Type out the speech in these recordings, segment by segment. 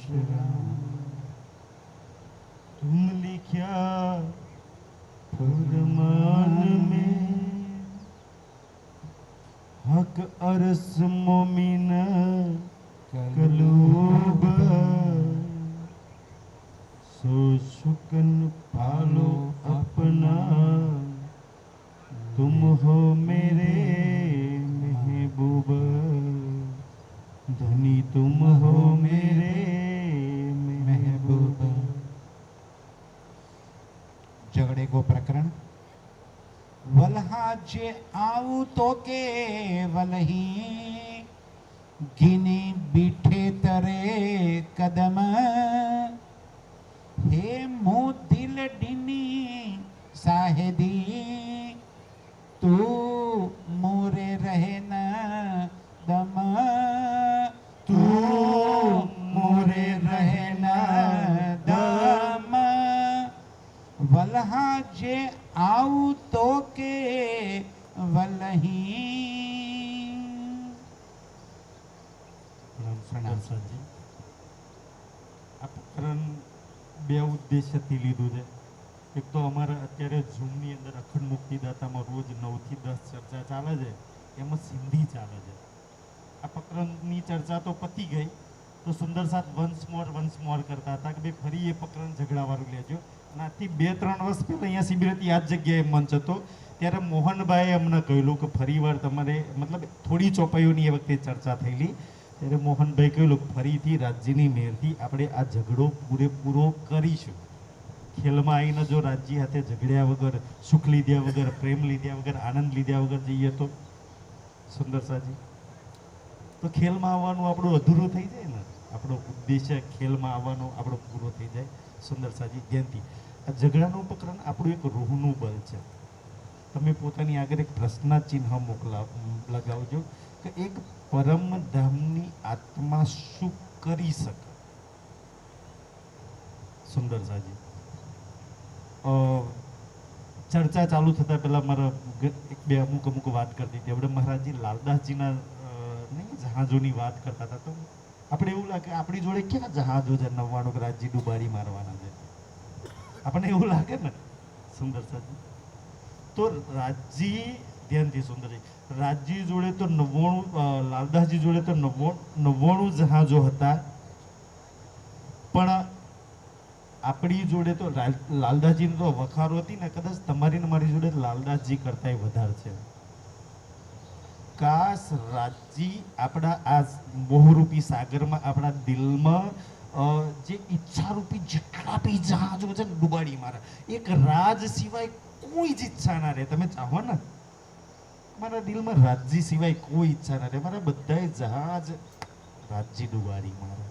तुम लिखा फरमान में हक अरस मोमिन कलूब सो शुकन पालो अपना तुम हो मेरे महबूब धनी तुम हो मेरे महबूब। झगड़े को प्रकरण वलहा जे आऊ तो के वलही गिने बीठे तरे कदम हे मो दिल डिनी साहेदी तू मोरे रहे न दम तू मोरे रहे न दम वलहा जे आऊ तो के वलही। પ્રણામ સાજી। આ પ્રકરણ બે ઉદ્દેશ્યથી લીધું છે। એક તો અમારા અત્યારે ઝૂમની અંદર અખંડ મુક્તિદાતામાં રોજ 9 થી 10 ચર્ચા ચાલે છે, એમાં સિંધી ચાલે છે। આ પ્રકરણની ચર્ચા તો પતી ગઈ, તો સુંદર સાથ વન્સ મોર કરતા હતા કે ભાઈ ફરી એ પ્રકરણ ઝઘડાવાળું લેજો। અને આથી 2-3 વર્ષ પહેલાં અહીંયા શિબિર હતી, આ જ જગ્યાએ મંચ હતો, ત્યારે મોહનભાઈએ અમને કહેલું કે ફરીવાર તમારે મતલબ થોડી ચોપાઈઓની એ વખતે ચર્ચા થયેલી, ત્યારે મોહનભાઈ કહેલું કે ફરીથી રાજ્યની મેયરથી આપણે આ ઝઘડો પૂરેપૂરો કરીશું। ખેલમાં આવીને જો રાજ્ય સાથે ઝઘડ્યા વગર, સુખ લીધ્યા વગર, પ્રેમ લીધ્યા વગર, આનંદ લીધ્યા વગર જઈએ તો સુંદર સાજી તો ખેલમાં આવવાનું આપણું અધૂરું થઈ જાય ને, આપણો ઉદ્દેશ્ય ખેલમાં આવવાનો આપણો પૂરો થઈ જાય। સુંદર સાજી ધ્યાનથી આ ઝઘડાનું પ્રકરણ આપણું એક રૂહનું બળ છે। તમે પોતાની આગળ એક પ્રશ્નાચિહ્ન લગાવજો કે એક પરમ ધામની આત્મા શું કરી શકે। સુંદર સાજી ચર્ચા ચાલુ થતા પહેલા મારા એક બે અમુક વાત કરતી હતી। આપણે મહારાજજી લાલદાસજીના નહીં જહાજોની વાત કરતા હતા, તો આપણે એવું લાગે આપણી જોડે કેવા જહાજો છે 99 રાજ્ય ડુબાડી મારવાના છે, આપણને એવું લાગે ને સુંદર સાજી। તો રાજજી ધ્યાનથી સુંદરજી રાજજી જોડે તો 99 લાલદાસજી જોડે તો 99 જહાજો હતા, પણ આપણી જોડે તો લાલદાસજીની તો વખારો હતી ને, કદાચ તમારી ને મારી જોડે લાલદાસજી કરતાંય વધારે છે। કાશ રાજજી આપણા આ મોહરૂપી સાગરમાં આપણા દિલમાં જે ઈચ્છારૂપી જેટલા બી જહાજો છે ને ડુબાડી મારે, એક રાજ સિવાય કોઈ જ ઈચ્છા ના રહે। તમે ચાહો ને મારા દિલમાં રાજજી સિવાય કોઈ ઈચ્છા ના રહે, મારા બધાય જહાજ રાજજી ડુબાડી મારે।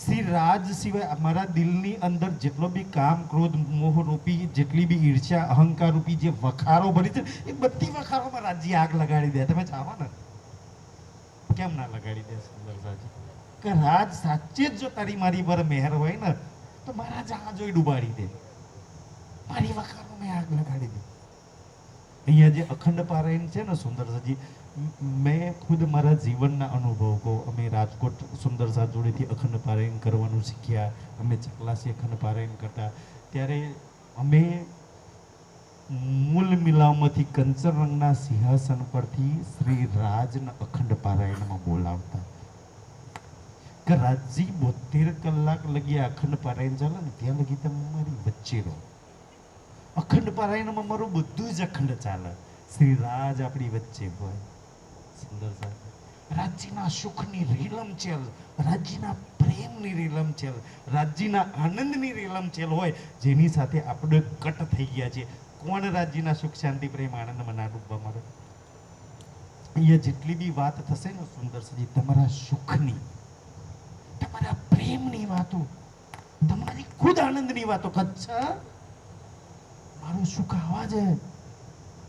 શ્રી રાજ સિવાય મારા દિલની અંદર જેટલો બી કામ ક્રોધ મોહ રૂપી જેટલી બી ઈર્ષ્યા અહંકાર રૂપી જે વખારો ભરી છે એ બધી વખારોમાં રાજ્ય આગ લગાડી દે। તમે ચાહો ને કેમ ના લગાડી દે સુંદર સાજી કે રાજ સાચે જ જો તારી મારી પર મહેર હોય ને તો મારા જહાજો ડુબાડી દે, મારી વખારોમાં આગ લગાડી દે। અહીંયા જે અખંડ પારાયણ છે ને સુંદર સાજી, મેં ખુદ મારા જીવનના અનુભવ કહું। અમે રાજકોટ સુંદર સાથ જોડેથી અખંડ પારાયણ કરવાનું શીખ્યા, અમે ચકલાસી અખંડ પારાયણ કરતા, ત્યારે અમે મૂલ મિલાવમાંથી કંચન રંગના સિંહાસન પરથી શ્રી રાજના અખંડ પારાયણમાં બોલાવતા કે રાજજી 72 કલાક લગી અખંડ પારાયણ ચાલે ને ત્યાં લગી તમે મારી વચ્ચે રહો। અખંડ પારાયણમાં મારું બધું જ અખંડ ચાલે, શ્રી રાજ આપણી વચ્ચે હોય। સુંદર સાહેબ રાજ્યના સુખની રીલમછેલ, રાજ્યના પ્રેમની રીલમછેલ, રાજ્યના આનંદની રીલમછેલ હોય, જેની સાથે આપણે કટ થઈ ગયા છે। કોણ રાજ્યના સુખ શાંતિ પ્રેમ આનંદમાં ના ડૂબવા મળે? અહીંયા જેટલી બી વાત થશે ને સુંદર સાજી તમારા સુખની, તમારા પ્રેમની વાતો, તમારી ખુદ આનંદની વાતો, કચ્છા મારું સુખ આવા છે,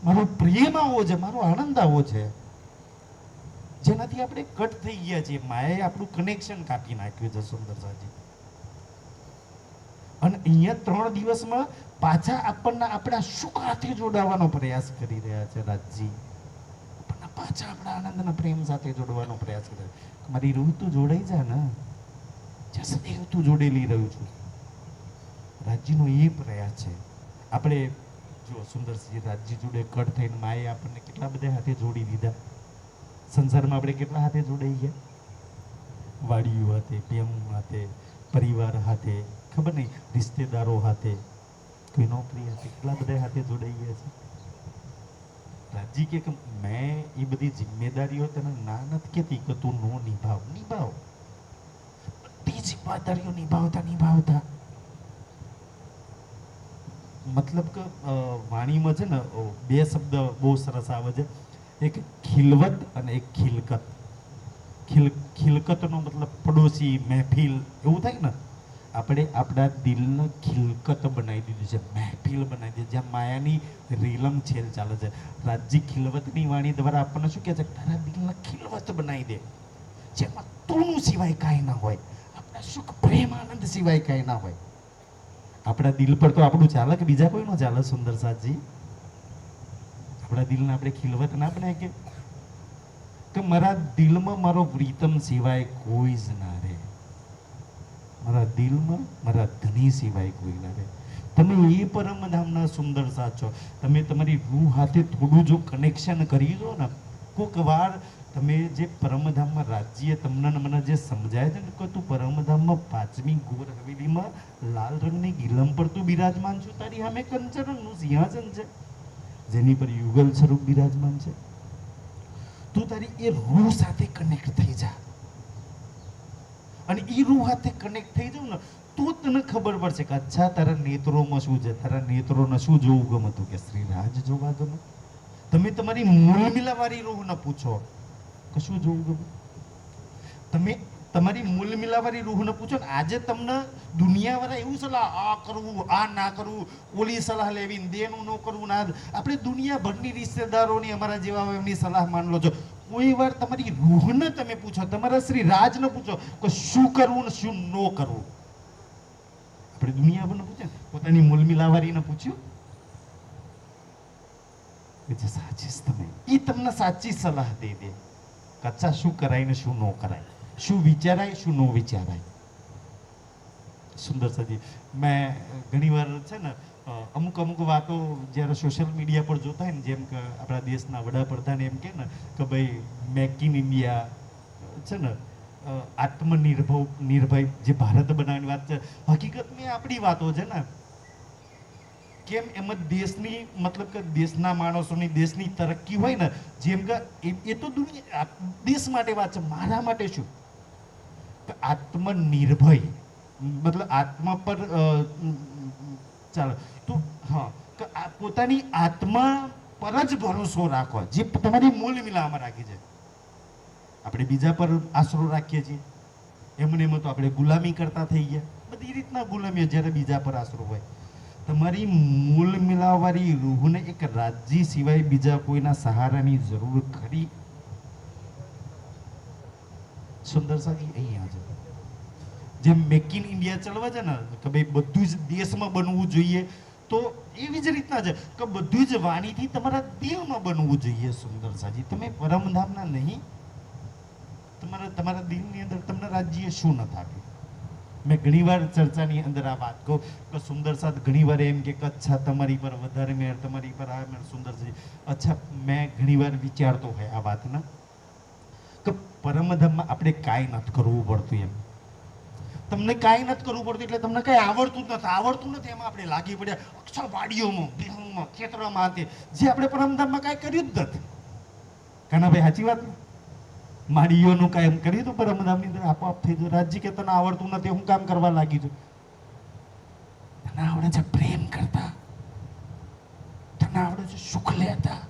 મારો પ્રેમ આવો છે, મારો આનંદ આવો છે, જેનાથી આપણે કટ થઈ ગયા છીએ। માયાએ આપણું કનેક્શન કાપી નાખ્યું છે સુંદર સાજી। અને અહીંયા 3 દિવસમાં પાછા આપણને આપણા સુખ સાથે જોડાવાનો પ્રયાસ કરી રહ્યા છે રાજજી, આપણને પાછા આપણા આનંદના પ્રેમ સાથે જોડવાનો પ્રયાસ કરે છે। મારી રૂહ તો જોડાઈ જા ને, જ્યાં સદૈવ તું જોડેલી રહ્યું છું. રાજ્યનો એ પ્રયાસ છે. આપણે જો સુંદરસિંહ રાજ્ય જોડે કટ થઈને માએ આપણને કેટલા બધા હાથે જોડી દીધા. સંસારમાં આપણે કેટલા હાથે જોડાઈ ગયા? વાડીઓ હાથે, પ્રેમ હાથે, પરિવાર હાથે, ખબર નહીં રિશ્તેદારો હાથે, કોઈ નોકરી હાથે, કેટલા બધા હાથે જોડાઈ ગયા છે. રાજી કે મેં એ બધી જિમ્મેદારીઓ તને ના નથી કહેતી કે તું નો નિભાવ. બધી જિમ્મેદારીઓ નિભાવતા મતલબ કે વાણીમાં છે ને બે શબ્દ બહુ સરસ આવે છે, એક ખિલવત અને એક ખિલકત. ખિલકતનો મતલબ પડોશી, મહેફિલ, એવું થાય ને. આપણે આપણા દિલને ખિલકત બનાવી દીધું છે, મહેફિલ બનાવી દીધી, જ્યાં માયાની રીલમ છેલ ચાલે છે. રાજ્ય ખિલવતની વાણી દ્વારા આપણને શું કહે છે? તારા દિલને ખિલવત બનાવી દે, જેમાં તું સિવાય કાંઈ ના હોય, આપણા સુખ પ્રેમ આનંદ સિવાય કાંઈ ના હોય. આપણા દિલ પર તો આપણું ચાલે કે બીજા કોઈ નો ચાલે? સુંદર સાજી, આપણા દિલને આપણે ખિલવત ના બનાય કે મારા દિલમાં મારો પ્રીતમ સિવાય કોઈ જ ના રહે, મારા દિલમાં મારા ધણી સિવાય કોઈ ના રહે. તમે એ પરમધામના સુંદર સાચો. તમે તમારી રૂહ હાથે થોડું જો કનેક્શન કરી દો ને, કોઈક વાર તમે જે પરમધામમાં રાજ્ય તમને મને જે સમજાય છે ને કે તું પરમધામમાં 5મી ગોર હવેલીમાં લાલ રંગની ગિલમ પર તું બિરાજમાન છું, તારી સામે કંચનનું સિંહાસન છે જેની પર યુગલ સ્વરૂપ બિરાજમાન છે. તું તારી એ રૂહ સાથે કનેક્ટ થઈ જા, અને એ રૂહ સાથે કનેક્ટ થઈ જાવ ને તો તને ખબર પડશે કે અચ્છા તારા નેત્રોમાં શું છે, તારા નેત્રોને શું જોવું ગમતું, કે શ્રી રાજ જોવા ગમે. તમે તમારી મૂળ મિલાવાળી રૂહને પૂછો કે શું જોવું ગમે. તમે તમારી મૂળ મિલાવાળી રૂહને પૂછો ને, આજે તમને દુનિયાવાળા એવું સલાહ, આ કરવું, આ ના કરવું, ઓલી સલાહ લેવી, દેનું ન કરવું, ના. આપણે દુનિયાભરની રિશ્તેદારોની, અમારા જેવા એમની સલાહ માન લો છો. કોઈ વાર તમારી રૂહને તમે પૂછો, તમારા શ્રી રાજને પૂછો કે શું કરવું ને શું ન કરવું. આપણે દુનિયાભરને પૂછે, પોતાની મૂળ મિલાવાળીને પૂછ્યું કે જે સાચીસ તમે, એ તમને સાચી સલાહ દે દે કે અચ્છા શું કરાય ને શું ન કરાય, શું વિચારાય શું ન વિચારાય. સુંદર સજી, મેં ઘણીવાર છે ને અમુક વાતો જ્યારે સોશિયલ મીડિયા પર જોતા હોય ને, જેમ કે આપણા દેશના વડાપ્રધાન એમ કે ને કે ભાઈ મેક ઇન ઇન્ડિયા છે ને, આત્મનિર્ભય જે ભારત બનાવવાની વાત છે, હકીકતમાં આપણી વાતો છે ને. કેમ એમ જ દેશની મતલબ કે દેશના માણસોની દેશની તરક્કી હોય ને, જેમ કે એ તો દુનિયા દેશ માટે વાત છે, મારા માટે શું કે આત્મનિર્ભય મતલબ આત્મા પર ચાલો તો હા કે પોતાની આત્મા પર જ ભરોસો રાખો, જે તમારી મૂળ મિલામાં રાખી છે. આપણે બીજા પર આશરો રાખીએ છીએ, એમને એમ તો આપણે ગુલામી કરતા થઈ ગયા. બધી રીતના ગુલામીઓ જ્યારે બીજા પર આશરો હોય. તમારી મૂળ મિલાવાળી રૂહને એક રાજ્ય સિવાય બીજા કોઈના સહારાની જરૂર ખરી? સુંદર સાજી અહીંયા છે. જેમ મેક ઇન ઇન્ડિયા ચલવા છે ને કે ભાઈ બધું જ દેશમાં બનવું જોઈએ, તો એવી જ રીતના છે કે બધું જ વાણીથી તમારા દિલમાં બનવું જોઈએ. સુંદર સાજી, તમે પરમધામના નહીં, તમારા દિલની અંદર તમને રાજ્ય શું નથી આપ્યું. મેં ઘણીવાર ચર્ચાની અંદર આ વાત કહું કે સુંદર સાથ ઘણીવાર એમ કે અચ્છા તમારી પર વધારે મેળ, તમારી પર આ મેળ. સુંદર સાજી, અચ્છા મેં ઘણીવાર વિચારતો હોય આ વાતના કે પરમધામમાં આપણે કાંઈ નથી કરવું પડતું. એમ તમને કાંઈ નથી કરવું પડતું એટલે તમને કાંઈ આવડતું નથી એમાં આપણે લાગી પડ્યા અક્ષર વાડીઓમાં, બિહારમાં, ખેતરોમાં હતી, જે આપણે પરમધામમાં કાંઈ કર્યું જ નથી. કાના ભાઈ સાચી વાત ને? માડીઓનું કાંઈ એમ કર્યું હતું પરમધામની અંદર, આપોઆપ થઈ ગયું. રાજ્ય કે તને આવડતું નથી, હું કામ કરવા લાગી છું. તને આવડે છે પ્રેમ કરતા, તને આવડે છે સુખ લેતા,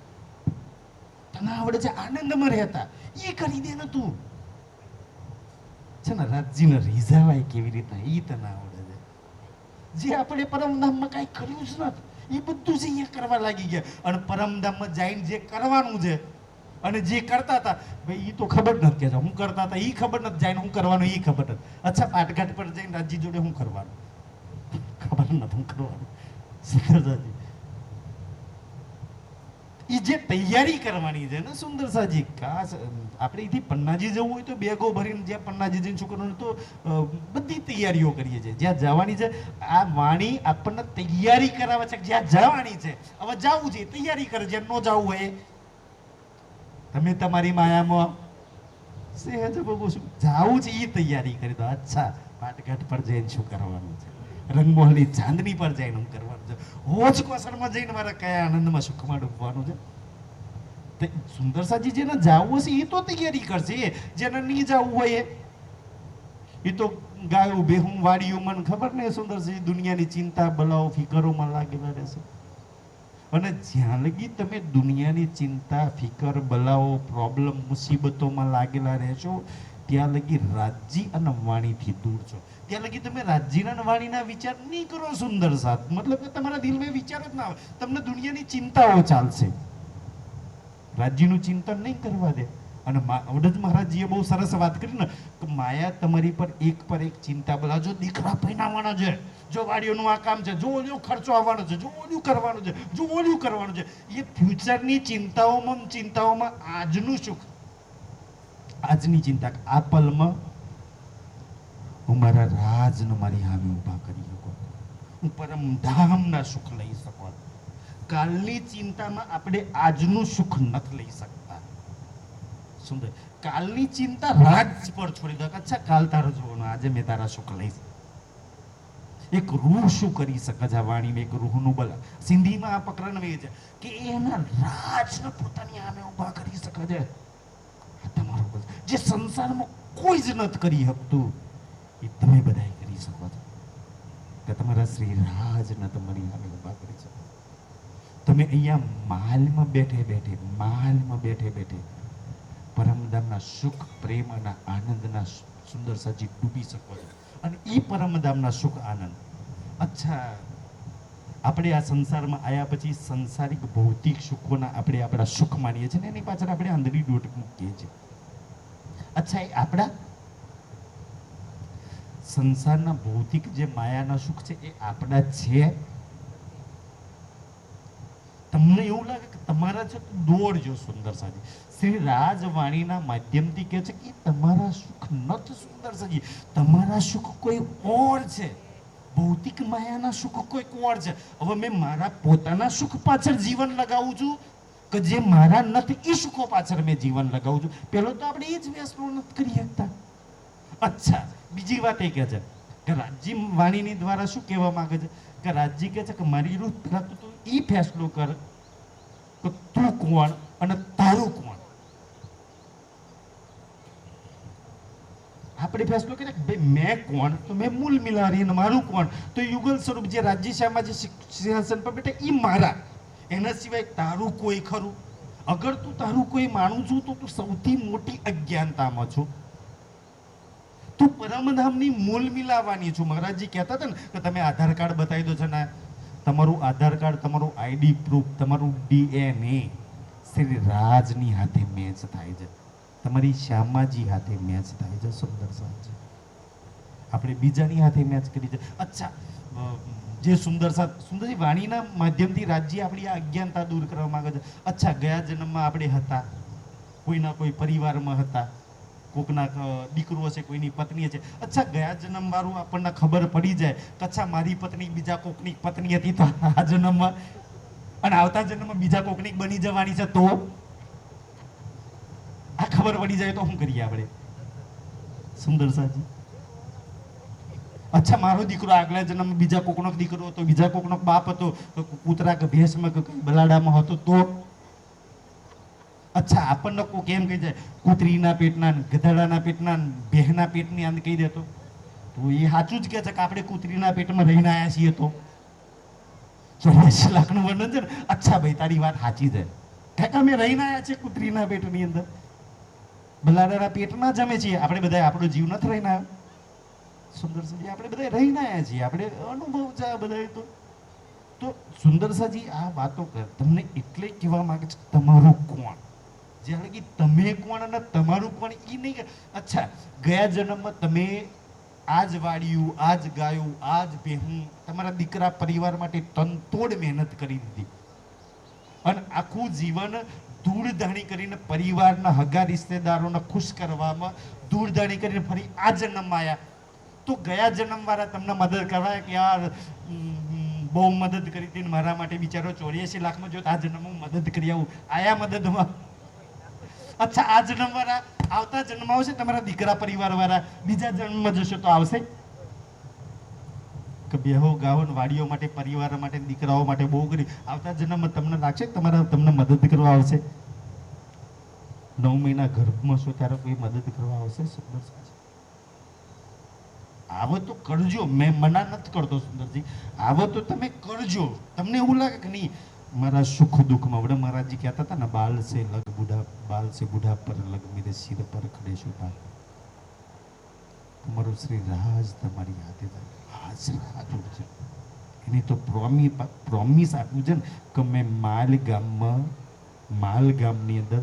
તને આવડે છે આનંદમાં રહેતા, એ કરી દે ને તું છે ને. રાજ્યને રીઝાવાય કેવી રીતના એ તને આવડે છે. જે આપણે પરમધામમાં કાંઈ કર્યું જ નથી, એ બધું જ અહીંયા કરવા લાગી ગયા. અને પરમધામમાં જઈને જે કરવાનું છે અને જે કરતા હતા ભાઈ, એ તો ખબર નથી કે હું કરતા હતા, એ ખબર નથી. જઈને હું કરવાનું એ ખબર નથી. અચ્છા પાટઘાટ પર જઈને રાજ્ય જોડે હું કરવાનું ખબર નથી, હું કરવાનું. સુંદરજી એ જે તૈયારી કરવાની છે ને સુંદર સાજી, ખાસ આપણે અહીંથી પન્નાજી જવું હોય તો બેગો ભરીને જ્યાં પન્નાજી જઈને છોકરાઓને તો બધી તૈયારીઓ કરીએ છીએ. જ્યાં જવાની છે આ વાણી આપણને તૈયારી કરાવે છે. જ્યાં જવાની છે હવે જવું છે તૈયારી કરે, જ્યાં ન જવું હોય તમે તમારી માયામાં સહેજ બબુ શું જવું છે એ તૈયારી કરી દો. અચ્છા પાટઘાટ પર જઈને શું કરવાનું છે, રંગમહોલની ચાંદની પર જઈને શું કરવાનું છે, હોજ કોસરમાં જઈને મારે કયા આનંદમાં સુખમાં ડૂબવાનું છે. તે સુંદર સાજી જેને જાવું હશે એ તો તૈયારી કરશે, જેને નહીં જવું હોય એ તો ગાયું બેહું વાડિયું મને ખબર ને સુંદરજી દુનિયાની ચિંતા બલાઓ ફિકરોમાં લાગેલા રહેશે. અને જ્યાં લગી તમે દુનિયાની ચિંતા ફિકર બલાઓ પ્રોબ્લેમ મુસીબતોમાં લાગેલા રહેશો ત્યાં લગી રાજ્ય અને વાણીથી દૂર છો. ત્યાં લગી તમે રાજ્યના અને વાણીના વિચાર નહીં કરો સુંદર સાથ, મતલબ કે તમારા દિલમાં વિચાર જ ના આવે, તમને દુનિયાની ચિંતાઓ ચાલશે, રાજ્યનું ચિંતન નહીં કરવા દે. અને વડદ મહારાજજીએ બહુ સરસ વાત કરી ને કે માયા તમારી પર એક ચિંતા બોલા, જો દીકરા પહેરાવાના છે, જો વાડીઓનું આ કામ છે, જો ઓલું ખર્ચો આવવાનો છે, જો ઓલું કરવાનું છે, જો ઓલું કરવાનું છે, એ ફ્યુચરની ચિંતાઓમાં આજનું સુખ, આજની ચિંતા, આ પલમાં હું મારા રાજને મારી સામે ઊભા કરી શકું, હું પરમધામના સુખ લઈ શકું. કાલની ચિંતામાં આપણે આજનું સુખ નથી લઈ શકતા. સુંદર કાલની ચિંતા રાજ પર છોડી દો. અચ્છા કાલ તારો જોવાનો, આજે મેં તારા સુખ લઈશ. એક રૂહ શું કરી શકે છે? આ વાણીમાં એક રૂહનું બલ સિંધીમાં આ પકડન વે છે કે એના રાજને પોતાની સામે ઊભા કરી શકે છે. આ તમારો બલ જે સંસારમાં કોઈ જ નથી કરી શકતું એ તમે બધા કરી શકો છો. કે તમારા શ્રી રાજને તમારી સામે ઊભા કરી શકો. તમે અહીંયા મહાલમાં બેઠે બેઠે પરમધામના સુખ પ્રેમ અને આનંદના સુંદર સાજી ડૂબી શકો છો. અને એ પરમધામના સુખ આનંદ, અચ્છા આપણે આ સંસારમાં આવ્યા પછી સંસારિક ભૌતિક સુખોના આપણે આપણા સુખ માનીએ છીએ ને એની પાછળ આપણે આંધળી દોટ મૂકીએ છીએ. અચ્છા એ આપણા સંસારના ભૌતિક જે માયાના સુખ છે એ આપણા છે? તમને એવું લાગે કે તમારા છે દોડજો સુંદર સાજી. શ્રી રાજવાણીના માધ્યમથી કહે છે કે તમારા સુખ નથી સુંદર સાજી, તમારા સુખ કોઈ ઓર છે, ભૌતિક માયાના સુખ કોઈ ઓર છે. હવે મેં મારા પોતાના સુખ પાછળ જીવન લગાવું છું કે જે મારા નથી એ સુખો પાછળ મેં જીવન લગાવું છું? પેલો તો આપણે એ જ ફેસલો નથી કરી શકતા. અચ્છા બીજી વાત એ કહે છે કે રાજ્ય વાણીની દ્વારા શું કહેવા માંગે છે કે રાજ્ય કહે છે કે મારી રૂહ તું એ ફેસલો કર કે તું કોણ અને તારું કોણ. આપણે ફેસલો કરીએ કે ભાઈ મેં કોણ, તો મેં મૂલ મિલારી અને મારું કોણ, તો યુગલ સ્વરૂપ જે રાજ્યશામાં જે સિંહાસન પર બેઠા એ મારા, એના સિવાય તારું કોઈ ખરું? અગર તું તારું કોઈ માનું છું તો તું સૌથી મોટી અજ્ઞાનતામાં છું. તું પરમધામની મૂલ મિલાવાની છું. મહારાજજી કહેતા હતા ને કે તમે આધાર કાર્ડ બતાવી દો છો ને, તમારું આધાર કાર્ડ, તમારું આઈડી પ્રૂફ, તમારું DNA શ્રી રાજની હાથે મેચ થાય છે, તમારી શ્યામાજી હાથે મેચ થાય છે. સુંદર સાથ છે, આપણે બીજાની હાથે મેચ કરી છે. અચ્છા જે સુંદર સાથ સુંદરજી વાણીના માધ્યમથી રાજ્ય આપણી આ અજ્ઞાનતા દૂર કરવા માંગે છે. અચ્છા ગયા જન્મમાં આપણે હતા, કોઈના કોઈ પરિવારમાં હતા, કોકના દીકરો છે, કોઈની પત્ની છે. અચ્છા ગયા જન્મ વાળું આપણને ખબર પડી જાય કે અચ્છા મારી પત્ની બીજા કોકની પત્ની હતી, તો આ જન્મમાં અને આવતા જન્મમાં બીજા કોકની બની જવાની છે, તો આ ખબર પડી જાય તો શું કરીએ આપણે સુંદર સાજી? અચ્છા મારો દીકરો આગલા જન્મમાં બીજા કોકનો દીકરો હતો, બીજા કોકનો બાપ હતો, કૂતરા કે ભેંસમાં કે બલાડામાં હતો, તો અચ્છા આપણને કોઈ કેમ કહી જાય કૂતરીના પેટના, ગધેડાના પેટના, ભેહના પેટની અંદ કહી દેતો, તો એ સાચું જ કહે છે કે આપણે કૂતરીના પેટમાં રહીને આવ્યા છીએ. તો 84 લાખનું વર્ણન છે ને. અચ્છા ભાઈ તારી વાત સાચી છે, કાકા અમે રહીને આવ્યા છીએ કૂતરીના પેટની અંદર, બલાડાના પેટમાં જમે છીએ આપણે બધા, આપણો જીવ નથી રહીને આવ્યો. સુંદર સાજી આપણે બધા રહીને આવ્યા છીએ, આપણે અનુભવ છે આ બધા. તો સુંદર સાજી આ વાતો તમને એટલે કહેવા માંગે છે તમારું કોણ, જ્યારે કે તમે કોણ અને તમારું કોણ એ નહીં કે અચ્છા ગયા જન્મમાં તમે આજ વાળ્યું, આજ ગાયું, આજ ભેહું, તમારા દીકરા પરિવાર માટે તનતોડ મહેનત કરી દીધી, અને આખું જીવન ધૂળધાણી કરીને પરિવારના હગા રિશ્તેદારોને ખુશ કરવામાં ધૂળધાણી કરીને ફરી આ જન્મમાં આવ્યા. તો ગયા જન્મવાળા તમને મદદ કરવા કે યાર બહુ મદદ કરી હતી ને મારા માટે બિચારો 84 લાખમાં જો આ જન્મ હું મદદ કરી આવું, આયા મદદમાં. અચ્છા, આ જન્મવાળા આવતા જન્મ આવશે તમારા દીકરા પરિવારવાળા, બીજા જન્મમાં જશો તો આવશે કે બેહો ગાવન વાડીઓ માટે, પરિવાર માટે, દીકરાઓ માટે બહુ કરી, આવતા જન્મમાં તમને લાગશે તમને મદદ કરવા આવશે? 9 મહિના ગર્ભમાં છો ત્યારે કોઈ મદદ કરવા આવશે? સુંદર આવો તો કરજો, મેં મના નથી કરતો સુંદરજી, આવો તો તમે કરજો. તમને એવું લાગે કે નહીં મારા સુખ દુઃખમાં, વડે મહારાજજી કહેતા હતા ને, બાલ સે બુઢા પર લગ મેરે સિર પર ખડે શુભા. તમારું શ્રી રાજ તમારી હાથે હાજર હાજર છે. એની તો પ્રોમિસ આપ્યું છે ને કે મેં માલ ગામની અંદર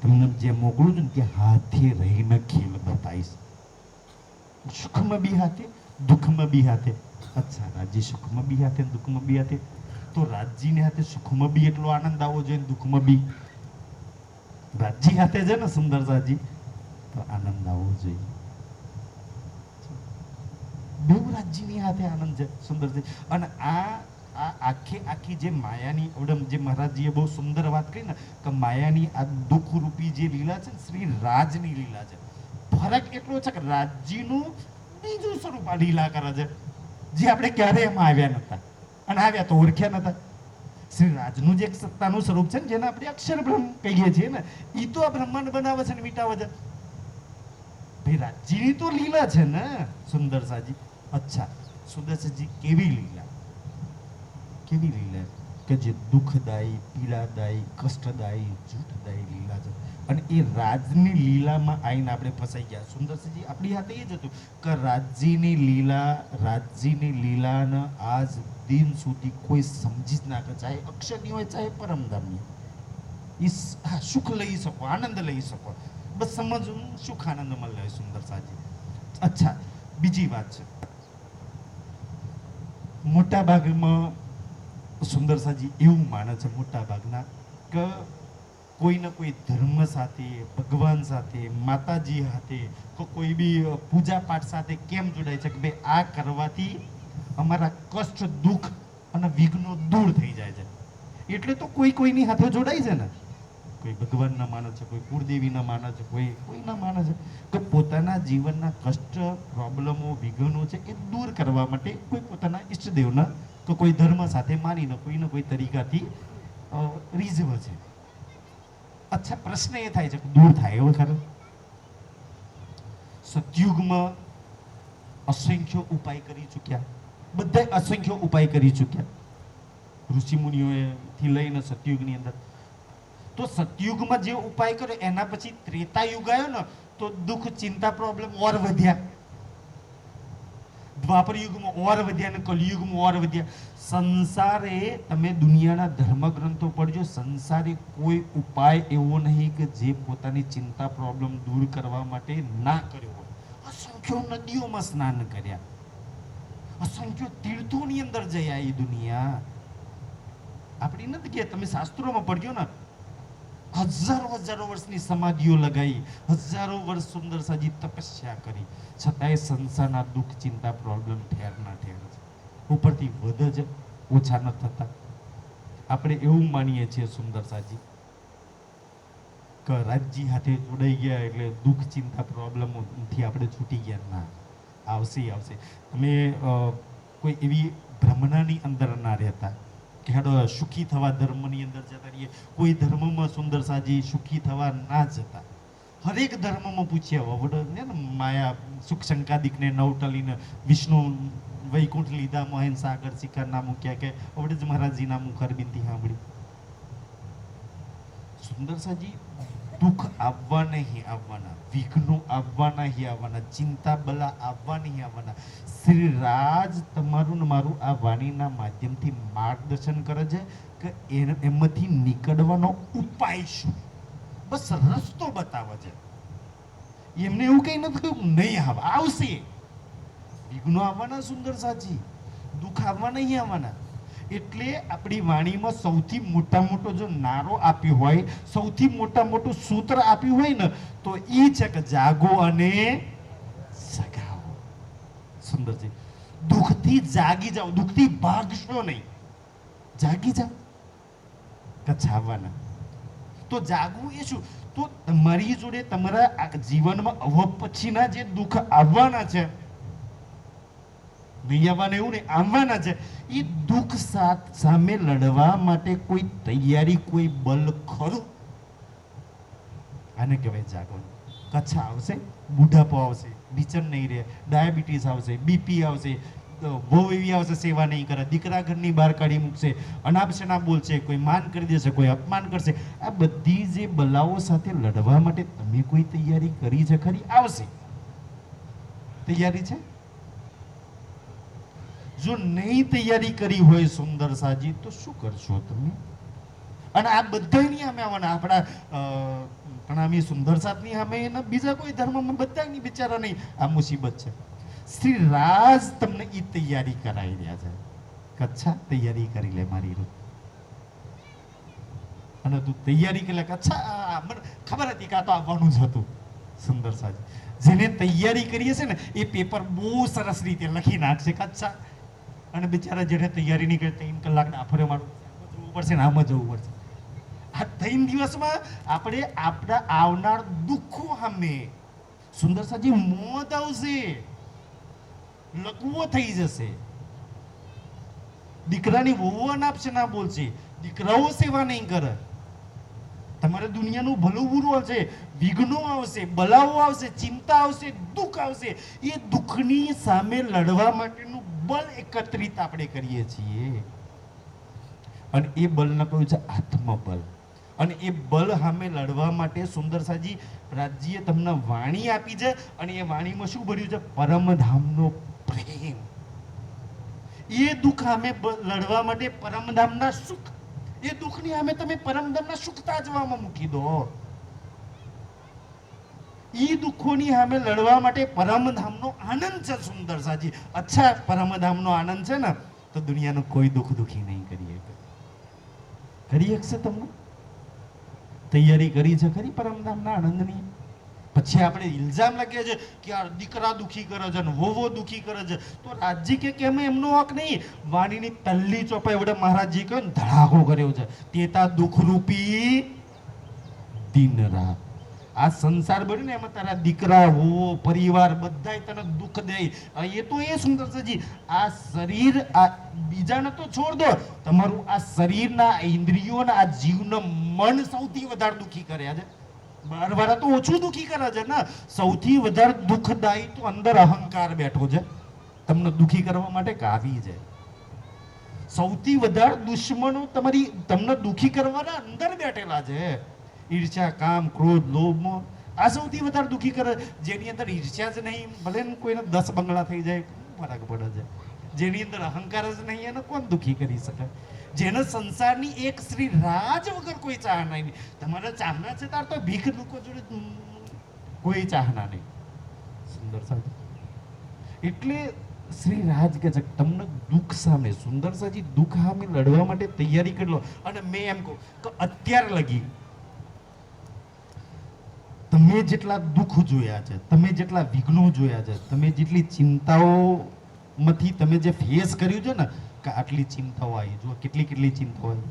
તમને જે મોકલું છું ને ત્યાં હાથે રહીને ખેલ બતાવીશ. સુખમાં બી હાથે, દુઃખમાં બી હાથે. અચ્છા, રાજી સુખમાં બી હાથે, દુઃખમાં બી હાથે. તો રાજજીને હાથે સુખમાં બી એટલો આનંદ આવવો જોઈએ, દુઃખમાં બી. રાજજી હાથે છે ને સુંદરસાજી, તો આનંદ આવવો જોઈએ. બેઉ રાજજીની હાથે આનંદ છે સુંદરજી. અને આ આખી જે માયાની ઓડમ, જે મહારાજજીએ બહુ સુંદર વાત કરી ને કે માયાની આ દુઃખ રૂપી જે લીલા છે ને, શ્રી રાજની લીલા છે. ફરક એટલો છે કે રાજજીનું બીજું સ્વરૂપ આ લીલા કરે છે, જે આપણે ક્યારેય એમાં આવ્યા નતા, અને આવ્યા તો ઓળખ્યા નતા. શ્રી રાજનું જે એક સત્તાનું સ્વરૂપ છે ને, જેને આપણે અક્ષર બ્રહ્મ કહીએ છીએ ને, એ તો આ બ્રહ્માંડ બનાવે છે ને મિટાવે છે. ભાઈ રાજજીની તો લીલા છે ને સુંદરસાજી. અચ્છા, સુંદરસાજી કેવી લીલા કે જે દુઃખદાયી, પીડાદાયી, કષ્ટદાયી, જૂઠદાયી લીલા છે. અને એ રાજની લીલામાં આવીને આપણે ફસાઈ ગયા. સુંદરસિંહજી આપણી હાથે એ જ હતું કે રાજજીની લીલાને આજ દિન સુધી કોઈ સમજી જ ના કે, ચાહે અક્ષરની હોય ચાહે પરમધામની. એ સુખ લઈ શકો, આનંદ લઈ શકો, બસ સમજવું સુખ આનંદ મળે. સુંદરસાજી અચ્છા, બીજી વાત છે, મોટા ભાગમાં સુંદરસાજી એવું માને છે, મોટા ભાગના, કે કોઈને કોઈ ધર્મ સાથે, ભગવાન સાથે, માતાજી સાથે, કોઈ બી પૂજા પાઠ સાથે કેમ જોડાય છે કે ભાઈ આ કરવાથી અમારા કષ્ટ, દુઃખ અને વિઘ્નો દૂર થઈ જાય છે. એટલે તો કોઈની હાથે જોડાય છે ને. કોઈ ભગવાનના માને છે, કોઈ કુળદેવીના માને છે, કોઈના માને છે કે પોતાના જીવનના કષ્ટ, પ્રોબ્લેમો, વિઘ્નો છે એ દૂર કરવા માટે કોઈ પોતાના ઈષ્ટદેવના કે કોઈ ધર્મ સાથે માનીને કોઈને કોઈ તરીકાથી રીઝવે છે. અચ્છા, પ્રશ્ન એ થાય છે કે દૂર થાય એવો ખરો? સતયુગમાં અસંખ્ય ઉપાય કરી ચૂક્યા, બધા અસંખ્ય ઉપાય કરી ચૂક્યા ઋષિ મુનિઓએ થી લઈને સતયુગની અંદર. તો સતયુગમાં જે ઉપાય કર્યો એના પછી ત્રેતા યુગ આવ્યો ને, તો દુઃખ, ચિંતા, પ્રોબ્લેમ ઓર વધ્યા. દ્વાપર યુગમાં ઓર વધ્યા અને કલયુગમાં ઓર વધ્યા. સંસારે, તમે દુનિયાના ધર્મગ્રંથો પડજો, સંસારે કોઈ ઉપાય એવો નહીં કે જે પોતાની ચિંતા, પ્રોબ્લેમ દૂર કરવા માટે ના કર્યો હોય. અસંખ્ય નદીઓમાં સ્નાન કર્યા, અસંખ્ય તીર્થોની અંદર જયા. એ દુનિયા આપણી નથી કે, તમે શાસ્ત્રોમાં પડજો ને, હજારો વર્ષની સમાધિઓ લગાવી, હજારો વર્ષ સુંદરસાજી તપસ્યા કરી, છતાંય સંસારના દુઃખ, ચિંતા, પ્રોબ્લેમ ઠેરના ઠેર છે. ઉપરથી વધે જ, ઓછા ન થતા. આપણે એવું માનીએ છીએ સુંદરસાજી કે રાજજી હાથે જોડાઈ ગયા એટલે દુઃખ, ચિંતા, પ્રોબ્લેમથી આપણે છૂટી ગયા. ના, આવશે. તમે કોઈ એવી ભ્રમણાની અંદર ના રહેતા કે હેડો સુખી થવા ધર્મની અંદર જતા રહીએ. કોઈ ધર્મમાં સુંદરસાજી સુખી થવા ના જતા. હરેક ધર્મમાં પૂછ્યા વડે ને માયા સુખ શંકાદિકને નવટલીને વિષ્ણુ વૈકુંઠ લીધા, મોહન સાગર શિખર ના મૂક્યા કે વડે જ મહારાજજીના મુખર બિનતી સાંભળી. સુંદરસાજી દુઃખ આવવા નહીં આવવાના, વિઘ્નો આવવા નહીં આવવાના, ચિંતા બલા આવવા નહીં આવવાના. શ્રી રાજ તમારું ને મારું આ વાણીના માધ્યમથી માર્ગદર્શન કરે છે કે એમાંથી નીકળવાનો ઉપાય શું, બસ રસ્તો બતાવે છે. એમને એવું કઈ નથી કહ્યું નહીં આવે, આવશે. વિઘ્નો આવવાના સુંદરસાજી, દુઃખ આવવા નહીં આવવાના. એટલે આપણી વાણીમાં સૌથી મોટા મોટો જો નારો આપ્યો હોય, સૌથી મોટા મોટું સૂત્ર આપ્યું હોય ને, તો એ છે કે જાગો અને સગાવો. સુંદર છે. દુઃખથી જાગી જાઓ, દુઃખથી ભાગશો નહીં, જાગી જાઓ. કચ્છાવાના તો જાગવું એ શું? તો તમારી જોડે તમારા આ જીવનમાં હવે પછીના જે દુઃખ આવવાના છે, નહીં આવવાના એવું નહીં, આવવાના છે, એ દુઃખ સામે લડવા માટે કોઈ તૈયારી, કોઈ બલ ખરું? આને કહેવાય જાગવાનું. કચ્છા આવશે, બુઢાપો આવશે, બિચન નહીં રહે, ડાયાબિટીસ આવશે, બીપી આવશે, બહુ એવી આવશે સેવા નહીં કરે, દીકરા ઘરની બહાર કાઢી મૂકશે, અનાપ શનાપ બોલશે, કોઈ માન કરી દેશે, કોઈ અપમાન કરશે. આ બધી જે બલાઓ સાથે લડવા માટે તમે કોઈ તૈયારી કરી છે ખરી? આવશે. તૈયારી છે? જો નહીં તૈયારી કરી હોય સુંદર સાજી, તો શું કરશો તમે? અને આ બધાની સામે આવવાના, આપણા પ્રણામી સુંદર સાતની સામે, એના બીજા કોઈ ધર્મમાં બધાની બિચારા નહીં. આ મુસીબત છે. શ્રી રાજ તમને એ તૈયારી કરાવી રહ્યા છે. કચ્છા તૈયારી કરી લે મારી રૂપ, અને તું તૈયારી કરી લે. કચ્છા મને ખબર હતી કે આ તો આવવાનું જ હતું. સુંદર સાજી જેને તૈયારી કરી હશે ને, એ પેપર બહુ સરસ રીતે લખી નાખશે. કચ્છા અને બિચારા જેને તૈયારી નહીં કરી, 3 કલાક આફરે મારું જવું પડશે ને આમાં જવું પડશે. આ 3 દિવસમાં આપણે આપણા આવનાર દુઃખો સામે સુંદર સાજી મોત આવશે, લકવો થઈ જશે. દીકરાની વહુ અનાપશે ના બોલશે, દીકરાઓ સેવા નહીં કરે, તમારે દુનિયાનું ભલું બુરું આવશે, વિઘ્નો આવશે, બલાઓ આવશે, ચિંતા આવશે, દુઃખ આવશે. એ દુઃખની સામે લડવા માટેનું બળ એકત્રિત આપણે કરીએ છીએ, અને એ બલને કહ્યું છે આત્મબલ. અને એ બલ સામે લડવા માટે સુંદર સાજી રાજ્યએ તમને વાણી આપી છે, અને એ વાણીમાં શું ભર્યું છે? પરમધામનો પ્રેમ. એ દુઃખ સામે લડવા માટે પરમધામના સુખ, એ દુઃખની સામે તમે પરમધામના સુખ તાજવામાં મૂકી દો. એ દુઃખોની સામે લડવા માટે પરમધામનો આનંદ છે સુંદર સાજી. અચ્છા, પરમધામનો આનંદ છે ને, તો દુનિયાનું કોઈ દુઃખ દુઃખી નહીં કરી શકશે. તમને તૈયારી કરી છે ખરી પરમધામના આનંદની? પછી આપણે ઇલ્ઝામ લાગીએ છે કે આ દીકરા દુઃખી કરે છે, વહુઓ દુઃખી કરે છે. તો રાજજી કે કેમ એમનો હક નહીં? વાણીની પહેલી ચોપાઈ વડે મહારાજજી કહે ને, ધડાકો કર્યો છે, તેતા દુઃખરૂપી દિન રાત. આ સંસાર બન્યો ને, એમાં તારા દીકરા, વહુઓ, પરિવાર બધાય તને દુઃખ દે. એ તો એ સુંદર સાજી, આ શરીર, આ બીજાને તો છોડ દો, તમારું આ શરીરના, ઇન્દ્રિયોના, આ જીવનું મન સૌથી વધારે દુઃખી કર્યા છે. બહાર વાળા તો ઓછું દુઃખી કરે છે ને. સૌથી વધારે દુઃખદાયી તો અંદર અહંકાર બેઠો છે, તમને દુઃખી કરવા માટે કાવી છે. સૌથી વધારે દુશ્મનો તમને દુઃખી કરવાના અંદર બેઠેલા છે. ઈર્ષ્યા, કામ, ક્રોધ, લોભ, આ સૌથી વધારે દુઃખી કરે. જેની અંદર ઈર્ષ્યા જ નહીં, ભલે કોઈને 10 બંગલા થઈ જાય, ફરક પડે છે. જેની અંદર અહંકાર જ નહીં, એને કોણ દુઃખી કરી શકે? જેને સંસારની એક શ્રી રાજ વગર કોઈ ચાહના નહીં. તમારે ચાહના છે તાર તો ભીખ લોકો જોડે કોઈ ચાહના નહીં. સુંદર સાજી એટલે શ્રી રાજ કે છે તમને દુઃખ સામે, સુંદર સાજી દુઃખ સામે લડવા માટે તૈયારી કરી લો. અને મેં એમ કહું કે અત્યાર લગી તમે જેટલા દુઃખ જોયા છે, તમે જેટલા વિઘ્નો જોયા છે, તમે જેટલી ચિંતાઓમાંથી તમે જે ફેસ કર્યું છે ને, કે આટલી ચિંતાઓ આવી, જો કેટલી ચિંતાઓ આવી,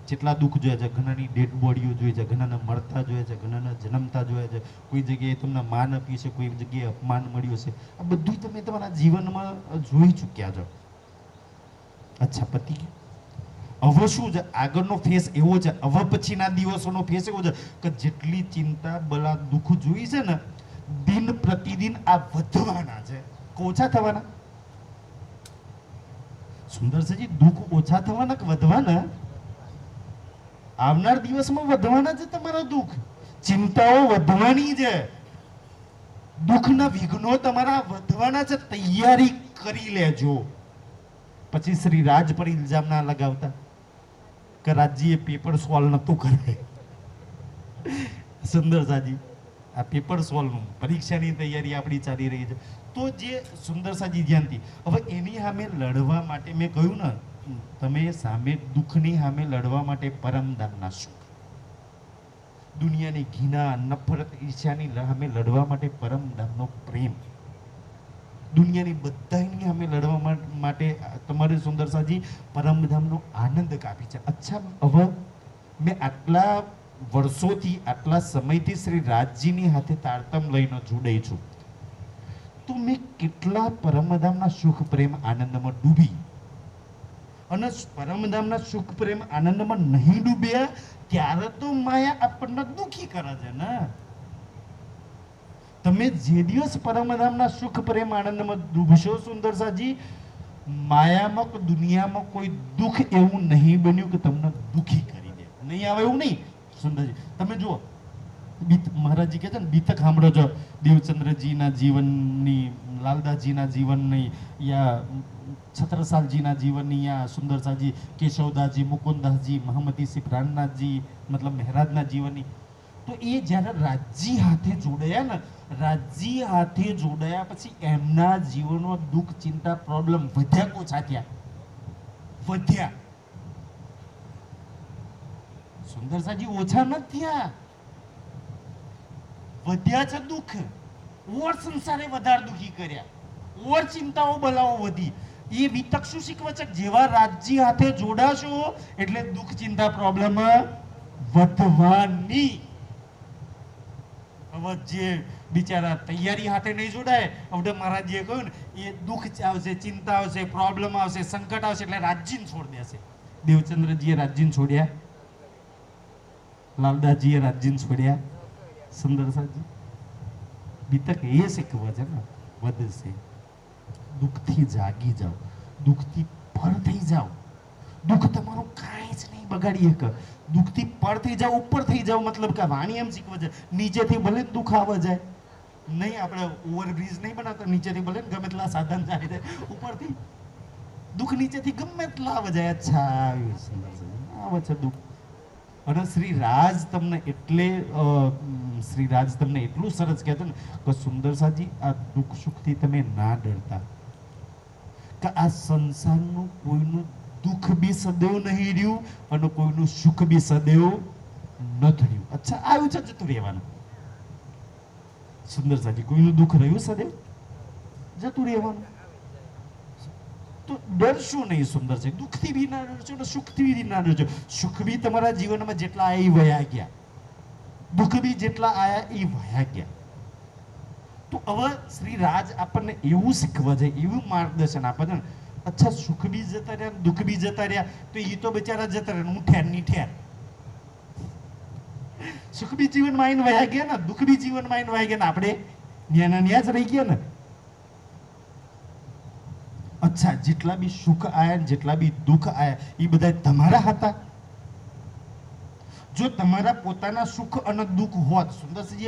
જેટલા દુઃખ જોયા છે. ઘણાની ડેડ બોડીઓ જોઈ છે, ઘણાને મળતા જોયા છે, ઘણાને જન્મતા જોયા છે. કોઈ જગ્યાએ તમને માન આપ્યું છે, કોઈ જગ્યાએ અપમાન મળ્યું છે. આ બધું તમે તમારા જીવનમાં જોઈ ચૂક્યા છો. અચ્છા, પતિ હવે શું છે? આગળનો ફેસ એવો છે, હવે પછીના દિવસોનો ફેસ એવો છે કે જેટલી ચિંતા, બલા, દુઃખ જોઈ છે ને, દિન પ્રતિદિન આ વધવાના છે, ઓછા થવાના. સુંદર સાજી દુઃખ ઓછા થવાના કે વધવાના? આવનાર દિવસમાં વધવાના છે તમારા દુઃખ. ચિંતાઓ વધવાની છે, દુઃખના વિઘ્નો તમારા વધવાના છે. તૈયારી કરી લેજો. પછી શ્રી રાજ પર ઇલ્ઝામ ના લગાવતા કે રાજજીએ પેપર સોલ્વ નતું કરે. સુંદર સાજી આ પેપર સોલ્વનું પરીક્ષાની તૈયારી આપણી ચાલી રહી છે. તો જે સુંદર સાજી ધ્યાનથી હવે એની સામે લડવા માટે મેં કહ્યું ને તમે સામે દુઃખની સામે લડવા માટે પરમધામના સુખ, દુનિયાની ઘૃણા, નફરત, ઈર્ષ્યાની સામે લડવા માટે પરમધામનો પ્રેમ, દુનિયાની બધાની સામે લડવા માટે તમારે સુંદરસાજી પરમધામનો આનંદ કાપી છે. અચ્છા, હવે મેં આટલા વર્ષોથી, આટલા સમયથી શ્રી રાજજીની હાથે તારતમ લઈને જોડાઈ છું, તો મેં કેટલા પરમધામના સુખ પ્રેમ આનંદમાં ડૂબી, અને પરમધામના સુખ પ્રેમ આનંદમાં નહીં ડૂબ્યા ત્યારે તો માયા આપણને દુઃખી કરે છે ને. તમે જે દિવસ પરમધામના સુખ પ્રેમ આનંદમાં ડૂબશો સુંદરસાજી, માયામાં કે દુનિયામાં કોઈ દુઃખ એવું નહીં બન્યું કે તમને દુઃખી કરી દે, નહીં આવે એવું નહીં સુંદરજી. તમે જુઓ, મહારાજજી કહે છે ને, બીતક સાંભળો છો દેવચંદ્રજીના જીવનની, લાલદાસજીના જીવનની, યા છત્રસાલજીના જીવનની, યા સુંદરસાજી કેશવદાસજી, મુકુંદાસજી, મહંમદજી પ્રાણનાથજી, મતલબ મહારાજના જીવનની. તો એ જ્યારે રાજજી હાથે જોડાયા ને, રાજજી હાથે જોડાયા પછી એમના જીવનમાં દુઃખ, ચિંતા, પ્રોબ્લેમ વધ્યા કે ઓછા થયા? વધ્યા. સુંદરસાજી ઓછા નથી થયા, વધ્યા છે દુઃખ. ઓર સંસારે વધારે દુઃખી કર્યા, ઓર ચિંતાઓ બલાઓ વધી. એ વિતક શું શીખવે છે? જેવા રાજજી હાથે જોડાશો એટલે દુઃખ, ચિંતા, પ્રોબ્લેમ વધવાની. હવે જે બિચારા તૈયારી હાથે નહીં જોડાય, હવે મહારાજજીએ કહ્યું ને, એ દુઃખ આવશે, ચિંતા આવશે, પ્રોબ્લેમ આવશે, સંકટ આવશે એટલે રાજજીને છોડી દેશે. દેવચંદ્રજીએ રાજજીને છોડ્યા, લાલદાસજીએ રાજજીને છોડ્યા, સુંદરસાજી બીતક એ શીખવે છે ને, વધશે. દુઃખથી જાગી જાઓ, દુઃખથી પર થઈ જાઓ. દુઃખ તમારું કાંઈ જ નહીં બગાડી શકે. દુઃખથી પર થઈ જાઓ, ઉપર થઈ જાઓ, મતલબ કે વાણી એમ શીખવે છે, નીચેથી ભલે દુઃખ આવે જાય નહીં, આપણે ઓવરબ્રિજ નહીં બનાવતા, નીચેથી ભલે ગમે એટલા સાધન જાય છે, ઉપરથી દુઃખ નીચેથી ગમે એટલા આવે જાય. અચ્છા, આવ્યું સુંદર આવે છે દુઃખ. અને શ્રી રાજ તમને એટલું સરસ કહેતો ને કે સુંદરસાજી, આ દુઃખ સુખથી તમે ના ડરતા, કે આ સંસારનું કોઈનું દુઃખ બી સદૈવ નહીં રહ્યું અને કોઈનું સુખ બી સદૈવ નથી રહ્યું. અચ્છા, આવ્યું છે, જતું રહેવાનું. સુંદરસાજી, કોઈનું દુઃખ રહ્યું સદૈવ? જતું રહેવાનું. તો ડરશો નહીં સુંદરજી, દુઃખથી બી ના ડરશો ને સુખથી બી ના ડરશો. સુખ બી તમારા જીવનમાં જેટલા આયા એ વયા ગયા, દુઃખ બી જેટલા આયા એ વયા ગયા. તો હવે શ્રી રાજ આપણને એવું શીખવે છે, એવું માર્ગદર્શન આપે છે ને. અચ્છા, સુખ બી જતા રહ્યા, દુઃખ બી જતા રહ્યા, તો એ તો બિચારા જતા રહ્યા, હું ઠેર ની ઠેર. સુખ બી જીવનમાં આવીને વયા ગયા ને, દુઃખ બી જીવનમાં આવીને વયા ગયા ને, આપણે ન્યાના ન્યા જ રહી ગયા ને. અચ્છા, જેટલા બી સુખ આયા, જેટલા બી દુઃખ આયા, એ બધા તમારા હતા? જો તમારા પોતાના સુખ અને દુઃખ હોત, સુંદરસિંહ,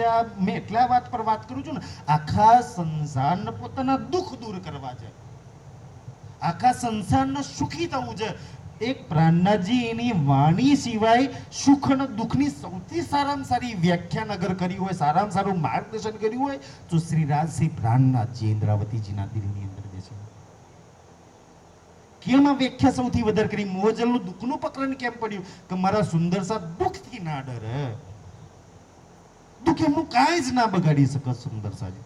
મેં એટલા વાત પર વાત કરું છું ને, આખા સંસારને પોતાના દુઃખ દૂર કરવા છે, આખા સંસારને સુખી થવું છે. એક પ્રાણનાથજી એની વાણી સિવાય સુખ અને દુઃખની સૌથી સારામાં સારી વ્યાખ્યા અગર કરી હોય, સારામાં સારું માર્ગદર્શન કર્યું હોય, તો શ્રી રાજસિંહ પ્રાણનાથજી ઇન્દ્રાવતીજીના દિલની અંદર બેસે. કેમ આ વ્યાખ્યા સૌથી વધારે કરી? મોહજલનું દુઃખનું પ્રકરણ કેમ પડ્યું? કે મારા સુંદરસા દુઃખથી ના ડરે, દુઃખ એમનું કાંઈ જ ના બગાડી શકે. સુંદરસાજી,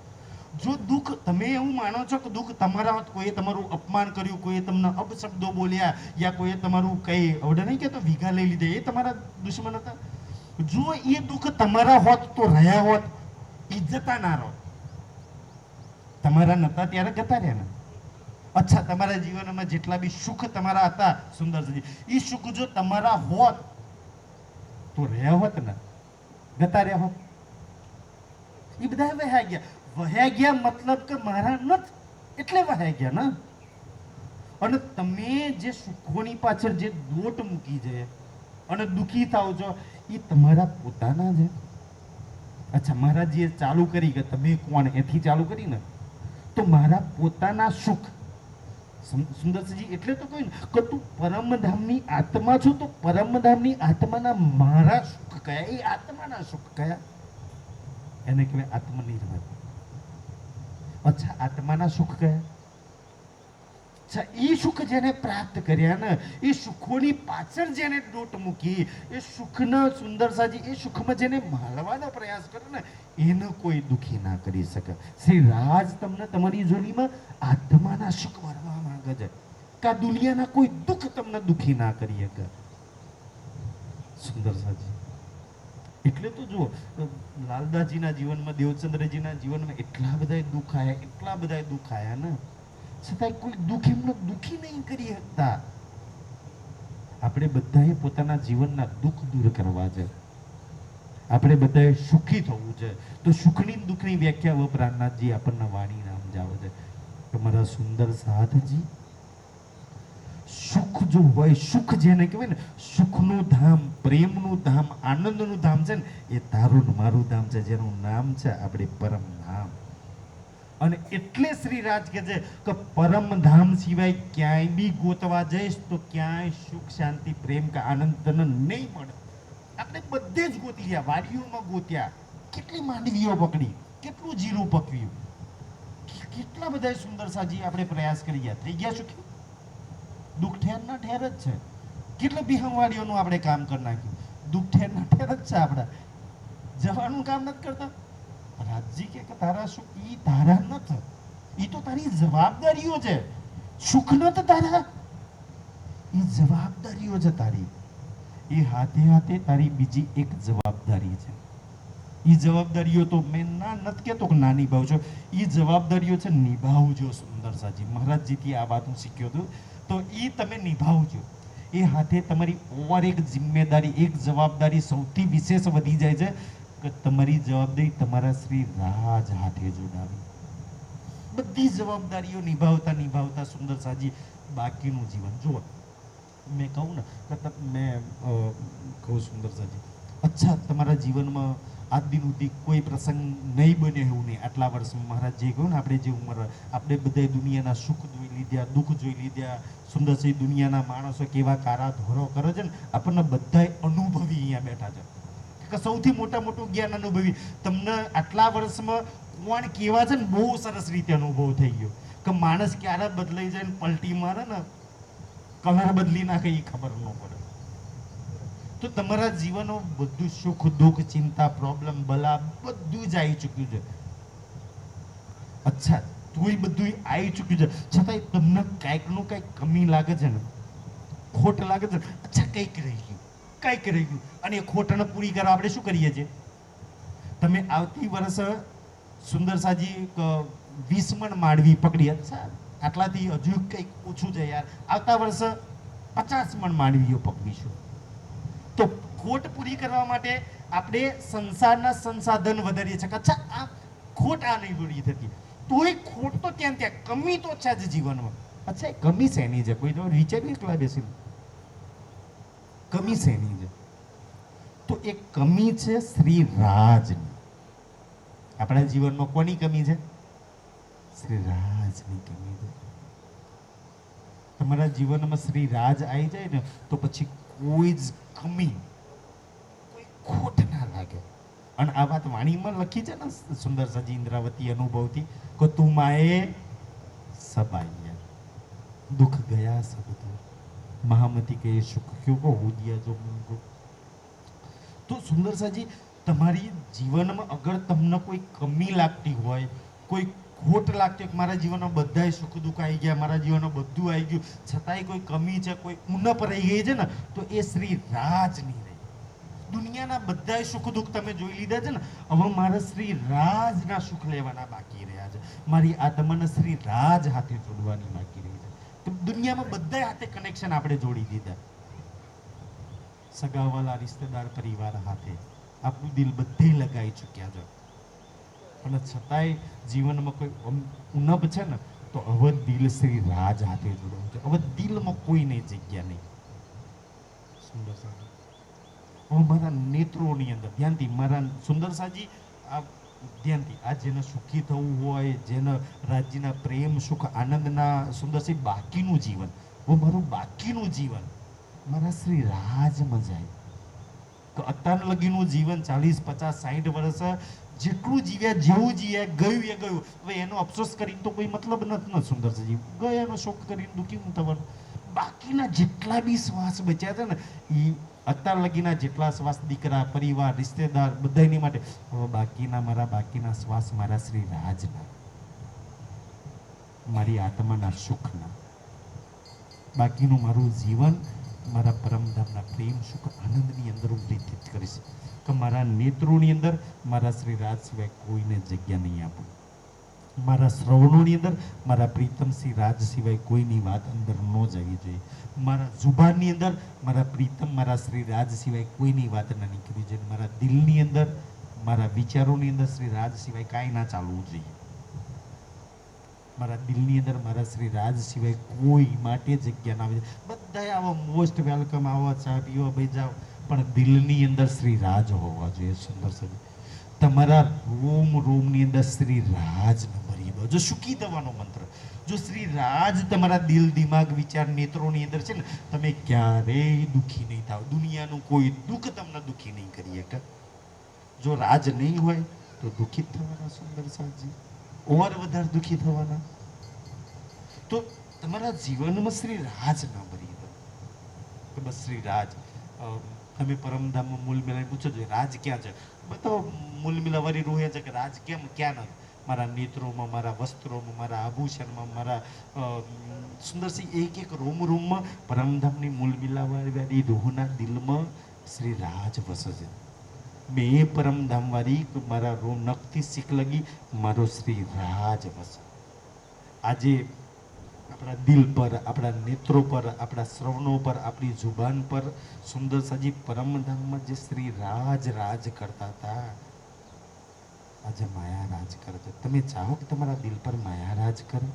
જો દુઃખ તમે એવું માનો છો કે દુઃખ તમારા, કોઈએ તમારું અપમાન કર્યું, કોઈએ તમને અપશબ્દો બોલ્યા, યા કોઈએ તમારું કઈ અવડે નહીં કહેતો વિઘા લઈ લીધે, એ તમારા દુશ્મન હતા. જો એ દુઃખ તમારા હોત તો રહ્યા હોત, ઇજ્જતા ના રહો. તમારા નતા ત્યારે જતા રહ્યા ને. અચ્છા, તમારા જીવનમાં જેટલા બી સુખ તમારા હતા સુંદરજી, એ સુખ જો તમારા હોત તો રહ્યા હોત ને, જતા રહ્યા હોત. એ બધા વહ્યા ગયા. વહ્યા ગયા મતલબ કે મારા નથ એટલે વહ્યા ગયા ને. અને તમે જે સુખોની પાછળ જે દોટ મૂકી છે અને દુઃખી થાવ છો, એ તમારા પોતાના છે. અચ્છા, મહારાજજીએ ચાલુ કરી કે તમે કોણ, એથી ચાલુ કરી ને, તો મારા પોતાના સુખ. સુંદરસિંહજી, એટલે તો કહ્યું ને કે તું પરમધામની આત્મા છો, તો પરમધામની આત્માના મારા સુખ કયા? એ આત્માના સુખ કયા? એને કહેવાય આત્મનિર્ભર. અચ્છા, આત્માના સુખ કયા? અચ્છા, એ સુખ જેને પ્રાપ્ત કર્યા ને, એ સુખોની પાછળ જેને દોટ મૂકી, એ સુખના સુંદરસાજી, એ સુખમાં જેને માળવાનો પ્રયાસ કરે ને, એને કોઈ દુખી ના કરી શકે. શ્રી રાજ તમને તમારી જોડીમાં આત્માના સુખ ભરવા માંગે છે કે આ દુનિયાના કોઈ દુઃખ તમને દુખી ના કરી શકે. સુંદરસાજી એટલે તો જુઓ, લાલદાસજીના જીવનમાં, દેવચંદ્રજીના જીવનમાં એટલા બધા દુઃખ આયા, એટલા બધા દુઃખ આયા ને, છતાંય કોઈ દુઃખ એમને દુઃખી નહીં કરી શકતા. આપણે બધાએ પોતાના જીવનના દુઃખ દૂર કરવા છે, આપણે બધાએ સુખી થવું છે. તો સુખની દુઃખની વ્યાખ્યા વપરાનાથજી આપણને વાણી નામ જાવે છે કે મારા સુંદર સાધજી, સુખ જો હોય, સુખ જેને કહેવાય ને, સુખનું ધામ, પ્રેમનું ધામ, આનંદનું ધામ છે ને, એ તારું ને મારું ધામ છે, જેનું નામ છે આપણે પરમ ધામ. અને એટલે શ્રી રાજ કહે છે કે પરમ ધામ સિવાય ક્યાંય બી ગોતવા જઈશ તો ક્યાંય સુખ, શાંતિ, પ્રેમ કે આનંદ તને નહીં મળે. આપણે બધે જ ગોતી ગયા, વાડીઓમાં ગોત્યા, કેટલી માંડવીઓ પકડી, કેટલું જીરું પકવ્યું, કેટલા બધા સુંદર સાજી આપણે પ્રયાસ કરી ગયા, થઈ ગયા સુખી? દુઃખ ઠેર ના ઠેર જ છે. કેટલા બિહામવાડીઓનું આપણે કામ કરી નાખ્યું, દુઃખ ઠેર ના ઠેર જ છે. આપણા જવાનું કામ નથી કરતા. રાજજી કે તારા સુખ ઈ તારા નથી, ઈ તો તારી જવાબદારીઓ છે. સુખ નથી તારા, ઈ જવાબદારીઓ છે તારી. એ હાથે હાથે તારી બીજી એક જવાબદારી છે. ઈ જવાબદારીઓ તો મેં નથી કહેતો કે ના નિભાવજો, ઈ જવાબદારીઓ છે નિભાવજો. સુંદર સાજી મહારાજજીથી આ વાત હું શીખ્યો હતો, તો ઈ તમે નિભાવજો. એ હાથે તમારી ઓવર એક જિમ્મેદારી, એક જવાબદારી સૌથી વિશેષ વધી જાય છે કે તમારી જવાબદારી તમારા શ્રી રાજ હાથે જોડાવી. બધી જવાબદારીઓ નિભાવતા નિભાવતા સુંદર સાજી બાકીનું જીવન જુઓ. મેં કહું ને કે મેં કહું સુંદર સાજી, અચ્છા તમારા જીવનમાં આજ દિન સુધી કોઈ પ્રસંગ નહીં બને એવું નહીં. આટલા વર્ષમાં મહારાજ જે કહ્યું ને, આપણે જે ઉંમર, આપણે બધા દુનિયાના સુખ જોઈ લીધા, દુઃખ જોઈ લીધા. સુંદરસિંહ દુનિયાના માણસો કેવા કારા ધોરો કરે છે ને, આપણને બધા અનુભવી અહીંયા બેઠા છે કે સૌથી મોટું જ્ઞાન અનુભવી. તમને આટલા વર્ષમાં કોણ કેવા છે ને, બહુ સરસ રીતે અનુભવ થઈ ગયો કે માણસ ક્યારે બદલાઈ જાય ને પલટી મારે ને, કલર બદલી નાખે એ ખબર ન પડે. તો તમારા જીવનમાં બધું સુખ, દુઃખ, ચિંતા, પ્રોબ્લેમ, બલા બધું જ આવી ચૂક્યું છે. અચ્છા, તોય બધું આવી ચૂક્યું છે, છતાંય તમને કાંઈકનું કાંઈક કમી લાગે છે ને, ખોટ લાગે છે. અચ્છા, કંઈક રહી ગયું. અને એ ખોટને પૂરી કરવા આપણે શું કરીએ છીએ? તમે આવતી વર્ષ સુંદર સાજી 20 મણ માંડવી પકડી, અચ્છા આટલાથી હજુ કંઈક ઓછું છે યાર, આવતા વર્ષ 50 મણ માંડવીઓ પકવીશું. તો ખોટ પૂરી કરવા માટે આપણે સંસારના સંસાધન વધારીએ છીએ. અચ્છા, આ ખોટ આ નહીં પૂરી થતી, તોય ખોટ તો ત્યાં કમી તો છે જ જીવનમાં. અચ્છા, એ કમી શેની છે? કોઈ જો વિચારી એકલા બેસી, કમી શેની છે? તો એ કમી છે શ્રી રાજની. આપણા જીવનમાં કોની કમી છે? શ્રી રાજની કમી છે. તમારા જીવનમાં શ્રી રાજ આવી જાય ને, તો પછી કોઈ જ કમી, કોઈ ખોટ ના લાગે. અને આ વાત વાણીમાં લખી છે ને સુંદર સજી ઇન્દ્રાવતી અનુભવથી કે તું માએ સબાઈ દુઃખ ગયા સબ દૂર, મહામતી કે સુખ ક્यों को हो दिया जो मुझको. તો સુંદર સાજી તમારી જીવનમાં અગર તમને કોઈ કમી લાગતી હોય, કોઈ ખોટ લાગતી હોય, મારા જીવનમાં બધાય સુખ દુઃખ આવી ગયા, મારા જીવનમાં બધું આવી ગયું, છતાંય કોઈ કમી છે, કોઈ ઉણપ રહી ગઈ છે ને, તો એ શ્રી રાજ નહીં રહી. દુનિયાના બધાય સુખ દુઃખ તમે જોઈ લીધા છે ને, હવે મારે શ્રી રાજના સુખ લેવાના બાકી રહ્યા છે. મારી આત્માને શ્રી રાજ હાથે જોડવાની બાકી રહી છે. તો દુનિયામાં બધાય હાથે કનેક્શન આપણે જોડી દીધા, સગાવાલા, રિશ્તેદાર, પરિવાર હાથે આપણું દિલ બધે લગાવી ચૂક્યા છે. અને છતાંય જીવનમાં કોઈ ઉણપ છે ને, તો હવે દિલ શ્રી રાજ હાથે જોડવું છે. હવે દિલમાં કોઈને જગ્યા નહીં. સુંદર સાજી હવે મારા નેત્રોની અંદર ધ્યાનથી, મારા સુંદર સાજી આ ધ્યાનથી, આ જેને સુખી થવું હોય, જેને રાજ્યના પ્રેમ, સુખ, આનંદના સુંદરસિંહ બાકીનું જીવન, હવે મારું બાકીનું જીવન મારા શ્રી રાજમાં જાય. તો અત્યાર લગીનું જીવન 40, 50, 60 વર્ષ જેટલું જીવ્યા, જેવું જીવ્યા, ગયું એ ગયું. હવે એનો અફસોસ કરીને તો કોઈ મતલબ નથી ને સુંદરજી. ગયાનો શોક કરીને દુઃખી હું થવાનું. બાકીના જેટલા બી શ્વાસ બચ્યા છે ને એ અત્યાર લગીના જેટલા શ્વાસ દીકરા, પરિવાર, રિશ્તેદાર બધાની માટે, હવે બાકીના શ્વાસ મારા શ્રી રાજના, મારી આત્માના સુખના, બાકીનું મારું જીવન મારા પરમધામના પ્રેમ સુખ આનંદની અંદર હું વ્યતીત કરીશ. કે મારા નેત્રોની અંદર મારા શ્રી રાજ સિવાય કોઈને જગ્યા નહીં આપું. મારા શ્રવણોની અંદર મારા પ્રીતમ શ્રી રાજ સિવાય કોઈની વાત અંદર ન જવી જોઈએ. મારા જુબાનની અંદર મારા પ્રીતમ, મારા શ્રી રાજ સિવાય કોઈની વાત ન નીકળવી જોઈએ. મારા દિલની અંદર, મારા વિચારોની અંદર શ્રી રાજ સિવાય કાંઈ ના ચાલવું જોઈએ. મારા દિલની અંદર મારા શ્રી રાજ સિવાય કોઈ માટે જગ્યા ના આવે. બધા આવો મોસ્ટ વેલકમ, આવો ચા પીવો ભાઈ જાઓ, પણ દિલની અંદર શ્રી રાજ હોવા જોઈએ. સુંદર છે તમારા રોમની અંદર શ્રી રાજ ન ભરી દો. જો સુખી થવાનો મંત્ર, જો શ્રી રાજ તમારા દિલ, દિમાગ, વિચાર, નેત્રોની અંદર છે ને, તમે ક્યારેય દુઃખી નહીં થાવ. દુનિયાનું કોઈ દુઃખ તમને દુઃખી નહીં કરી શકે. જો રાજ નહીં હોય તો દુઃખી જ થવાના સુંદર સાજી, ઓર વધારે દુઃખી થવાના. તો તમારા જીવનમાં શ્રી રાજ ના ભરી દો કે બસ શ્રી રાજ. તમે પરમધામમાં મૂલ મિલાવી પૂછો છો રાજ ક્યાં છે, બતાવો. મૂલ મિલાવારી રૂહે છે કે રાજ કેમ ક્યાં નથી? મારા નેત્રોમાં, મારા વસ્ત્રોમાં, મારા આભૂષણમાં, મારા સુંદરસિંહ એક રોમમાં પરમધામની મૂલ મિલાવારી રૂહના દિલમાં શ્રી રાજ વસે છે. મેં એ પરમધામવાળી મારા નખથી શીખ લગી મારો શ્રી રાજ વસે. આજે આપણા દિલ પર, આપણા નેત્રો પર, આપણા શ્રવણો પર, આપણી જુબાન પર સુંદર સજી પરમધામમાં જે શ્રી રાજ કરતા હતા, આજે માયા રાજ કરે છે. તમે ચાહો કે તમારા દિલ પર માયા રાજ કરે,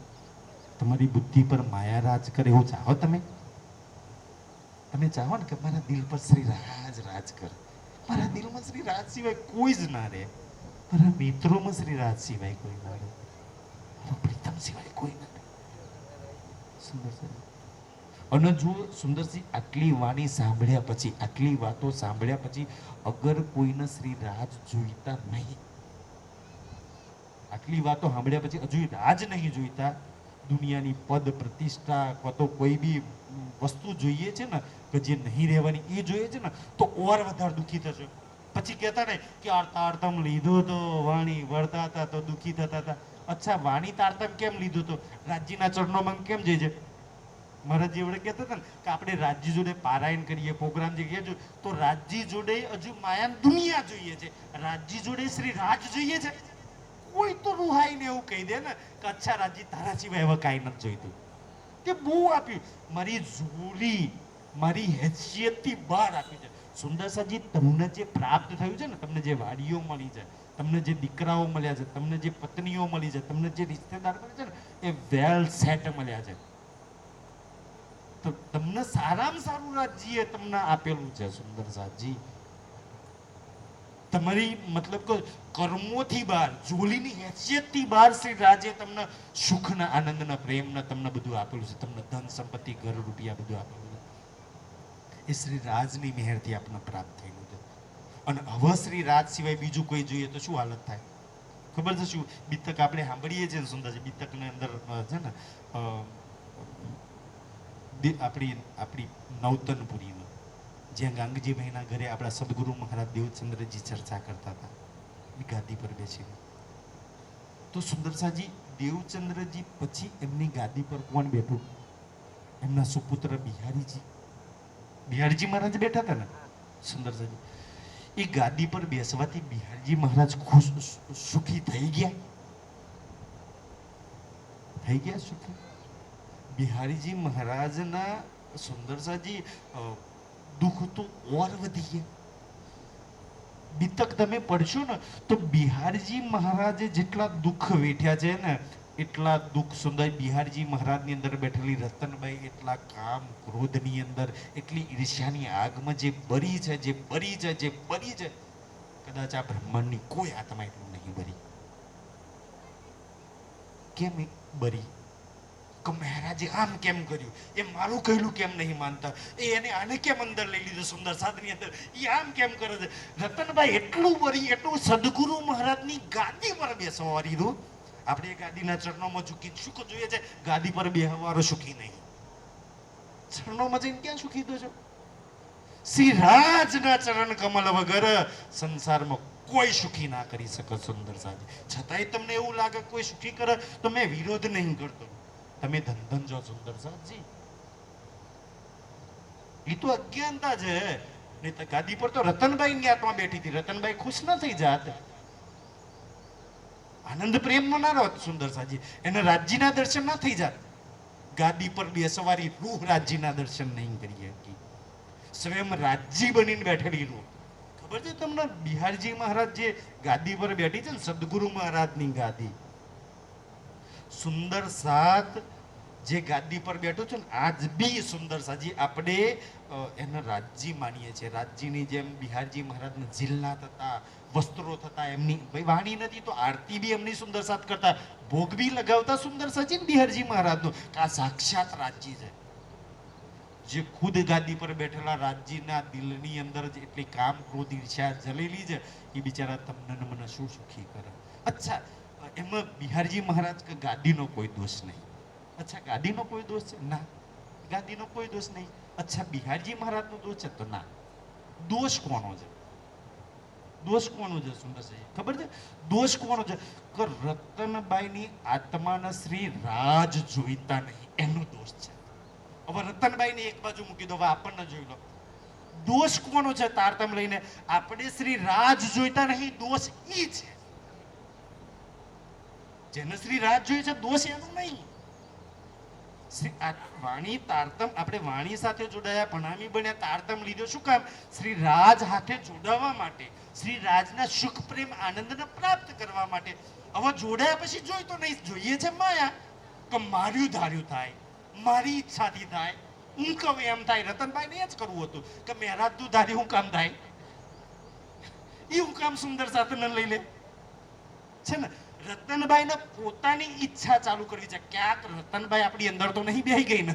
તમારી બુદ્ધિ પર માયા રાજ કરે? એવું ચાહો તમે? તમે ચાહો ને કે મારા દિલ પર શ્રી રાજ કરે? મારા દિલમાં શ્રી રાજ સિવાય કોઈ જ ના રહે. મારા મિત્રોમાં શ્રી રાજ સિવાય કોઈ ના રહે. મારા પ્રીતમ સિવાય કોઈ ના રહે. સુંદર છે. અને જો સુંદરસિંહ આટલી વાણી સાંભળ્યા પછી, આટલી વાતો સાંભળ્યા પછી અગર કોઈને શ્રી રાજ જોઈતા નહીં, આટલી વાતો સાંભળ્યા પછી હજુ રાજ નહીં જોઈતા, દુનિયાની પદ પ્રતિષ્ઠા અથવા તો કોઈ બી વસ્તુ જોઈએ છે ને કે જે નહીં રહેવાની એ જોઈએ છે ને, તો ઓર વધારે દુઃખી થશે. પછી કહેતા ને કે આ તારતમ લીધો તો વાણી વળતા હતા તો દુઃખી થતા હતા. અચ્છા, વાણી તારતમ કેમ લીધો તો? રાજ્યના ચરણોમાં કેમ જઈ છે? મહારાજ એવડે કહેતા હતા ને કે આપણે રાજ્ય જોડે પારાયણ કરીએ, પ્રોગ્રામ જગ્યાએ જો, તો રાજ્ય જોડે હજુ માયા દુનિયા જોઈએ છે, રાજ્ય જોડે શ્રી રાજ જોઈએ છે. કોઈ તો રૂહાઈને એવું કહી દે ને કે અચ્છા રાજ્ય, તારા સિવાય હવે કાંઈ નથી જોઈતું. કે બહુ આપ્યું, મારી ઝૂલી, મારી હેસિયતથી બહાર આપ્યું છે. સુંદર સાજી, તમને જે પ્રાપ્ત થયું છે ને, તમને જે વાડીઓ મળી છે, તમને જે દીકરાઓ મળ્યા છે, તમને જે પત્નીઓ મળી છે, તમને જે રિશ્તેદાર મળે છે ને, એ વેલ સેટ મળ્યા છે. તો તમને સારામાં સારું રાજ્ય તમને આપેલું છે સુંદર સાજી. તમારી મતલબ કે કર્મોથી બહાર, જોલીની હેસિયતથી બહાર શ્રી રાજે તમને સુખના, આનંદના, પ્રેમના તમને બધું આપેલું છે. તમને ધન સંપત્તિ, ઘર, રૂપિયા બધું આપેલું છે. એ શ્રી રાજની મહેરથી આપણને પ્રાપ્ત થયેલું છે. અને હવે શ્રી રાજ સિવાય બીજું કોઈ જોઈએ તો શું હાલત થાય ખબર છે? શું બીતક આપણે સાંભળીએ છીએ ને સુંદરજી, બીતકની અંદર છે ને આપણી નવતનપુરીમાં જ્યાં ગાંગજીભાઈના ઘરે આપણા સદગુરુ મહારાજ દેવચંદ્રજી ચર્ચા કરતા હતા એ ગાદી પર બેસીને, તો સુંદરસાજી દેવચંદ્રજી પછી એમની ગાદી પર કોણ બેઠું? એમના સુપુત્ર બિહારીજી મહારાજ બેઠા હતા ને સુંદરસાજી. એ ગાદી પર બેસવાથી બિહારીજી મહારાજ સુખી થઈ ગયા સુખી. બિહારીજી મહારાજના સુંદરસાજી દુઃખ તો ઓર વધી ગયા. બીતક તમે પડશો ને તો બિહારજી મહારાજે જેટલા દુઃખ વેઠ્યા છે ને, એટલા દુઃખ સુંદર બિહારજી મહારાજની અંદર બેઠેલી રતનબાઈ એટલા કામ ક્રોધની અંદર, એટલી ઈર્ષ્યાની આગમાં જે બરી છે, કદાચ આ બ્રહ્માંડની કોઈ આત્મા એટલું નહીં બરી. કેમ બરી? કે મહારાજે આમ કેમ કર્યું, એ મારું કહેલું કેમ નહીં માનતા, એને આને કેમ અંદર લઈ લીધું સુંદર સાધની અંદર, એ આમ કેમ કરે છે. રતનભાઈ એટલું સદગુરુ મહારાજની ગાદી પર બેસવા દીધું. આપણે એ ગાદીના ચરણોમાં ઝૂકી સુખ જોઈએ છે, ગાદી પર બેહવારો સુખી નહીં. ચરણોમાં જઈને ક્યાં સુખી દો છો? શ્રી રાજના ચરણ કમલ વગર સંસારમાં કોઈ સુખી ના કરી શકે સુંદર સાજી. છતાંય તમને એવું લાગે કોઈ સુખી કરે તો મેં વિરોધ નહીં કરતો. તમે ધન જો સુંદર સાજી, એ તો અજ્ઞાનતા છે. નહીં તો ગાદી પર તો રતનભાઈ ની આત્મા બેઠી હતી, રતનભાઈ ખુશ ના થઈ જાત, આનંદ પ્રેમ ના રહો સુંદર સાજી, એને રાજ્યના દર્શન ના થઈ જાત. ગાદી પર બેસવારી રૂહ રાજ્યના દર્શન નહીં કરી શકી. સ્વયં રાજ્ય બનીને બેઠેલી રૂહ. ખબર છે તમને બિહારજી મહારાજ જે ગાદી પર બેઠી છે ને, સદગુરુ મહારાજની ગાદી, સુંદર સાત જે ગાદી પર બેઠો છે ને, આજ બી સુંદર સાજી આપણે એને રાજ્ય માનીએ છીએ. રાજ્યની જેમ બિહારજી મહારાજને જિલ્લા થતા, વસ્ત્રો થતા, એમની ભાઈ વાણી નથી તો આરતી બી એમની સુંદર સાત કરતા, ભોગ બી લગાવતા સુંદર સાજી બિહારજી મહારાજનું. આ સાક્ષાત રાજ્ય છે. જે ખુદ ગાદી પર બેઠેલા રાજ્યના દિલની અંદર જ એટલી કામ, ક્રોધ, ઈર્ષ્યા જલેલી છે, એ બિચારા તમને મને શું સુખી કરે. અચ્છા, એમાં બિહારજી મહારાજ કે ગાદીનો કોઈ દોષ નહીં. અચ્છા, ગાદીનો કોઈ દોષ છે? ના, ગાદીનો કોઈ દોષ નહીં. અચ્છા, બિહારજી મહારાજનો દોષ છે? તો ના. દોષ કોનો છે? દોષ કોનો છે સુંદર છે? ખબર છે દોષ કોનો છે? કે રતનબાઈની આત્માના શ્રી રાજ જોઈતા નહીં, એનો દોષ છે. હવે રતનબાઈને એક બાજુ મૂકી દો, હવે આપણને જોઈ લો. દોષ કોનો છે? તારતમ લઈને આપણે શ્રી રાજ જોઈતા નહીં, દોષ ઈ છે. જેને શ્રી રાજ જોઈએ છે, દોષ એનો નહીં. વાણી તારતમ, આપણે વાણી સાથે જોડાયા, ભણામી બન્યા, તારતમ લીધો શું કામ? શ્રી રાજ હાથે જોડાવા માટે, શ્રી રાજના સુખ પ્રેમ આનંદને પ્રાપ્ત કરવા માટે. હવે જોડાયા પછી જોઈ તો નહીં, જોઈએ છે માયા, કે માર્યું ધાર્યું થાય, મારી ઈચ્છાથી થાય, હું કહું એમ થાય. રતનભાઈ ને જ કરવું હતું કે મહારાજ તું ધારી હું કામ થાય, એ હું કામ સુંદર સાથે ન લઈ લે છે ને. રતનભાઈ ને પોતાની ઈચ્છા ચાલુ કરવી છે. ક્યાંક રતનભાઈ આપણી અંદર તો નહીં બેહી ગઈ ને,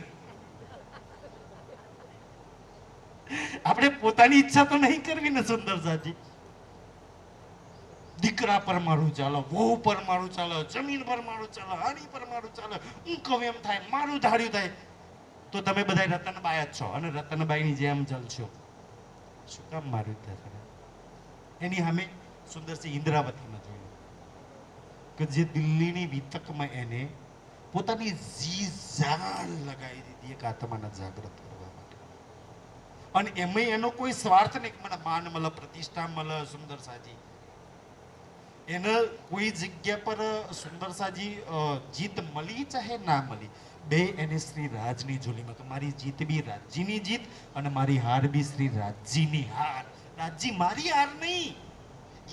આપણે પોતાની ઈચ્છા તો નહીં કરવી ને સુંદર સાથી. દીકરા પર મારું ચાલો, વહુ પર મારું ચાલો, જમીન પર મારું ચાલો, હાની પર મારું ચાલો, હું કહું એમ થાય, મારું ધાર્યું થાય. તો તમે બધા રતનબાઈ જ છો અને રતનબાઈની જેમ ચાલશો. શું કામ મારું થાય? એની સામે સુંદરસિંહ ઇન્દ્રાવતીમાં જોયું કે જે દિલ્હીની વિતકમાં એને પોતાની જી જાન લગાવી દીધી એક આત્માને જાગૃત કરવા માટે. અને એમાં એનો કોઈ સ્વાર્થ નહીં, મને માન મળે, પ્રતિષ્ઠા મળે. સુંદર સાજી એને કોઈ જગ્યા પર સુંદર સાજી જીત મળી ચાહે ના મળી, બે એને શ્રી રાજની જોલીમાં કે મારી જીત બી રાજ્યની જીત અને મારી હાર બી શ્રી રાજ્યની હાર. રાજ્ય મારી હાર નહીં,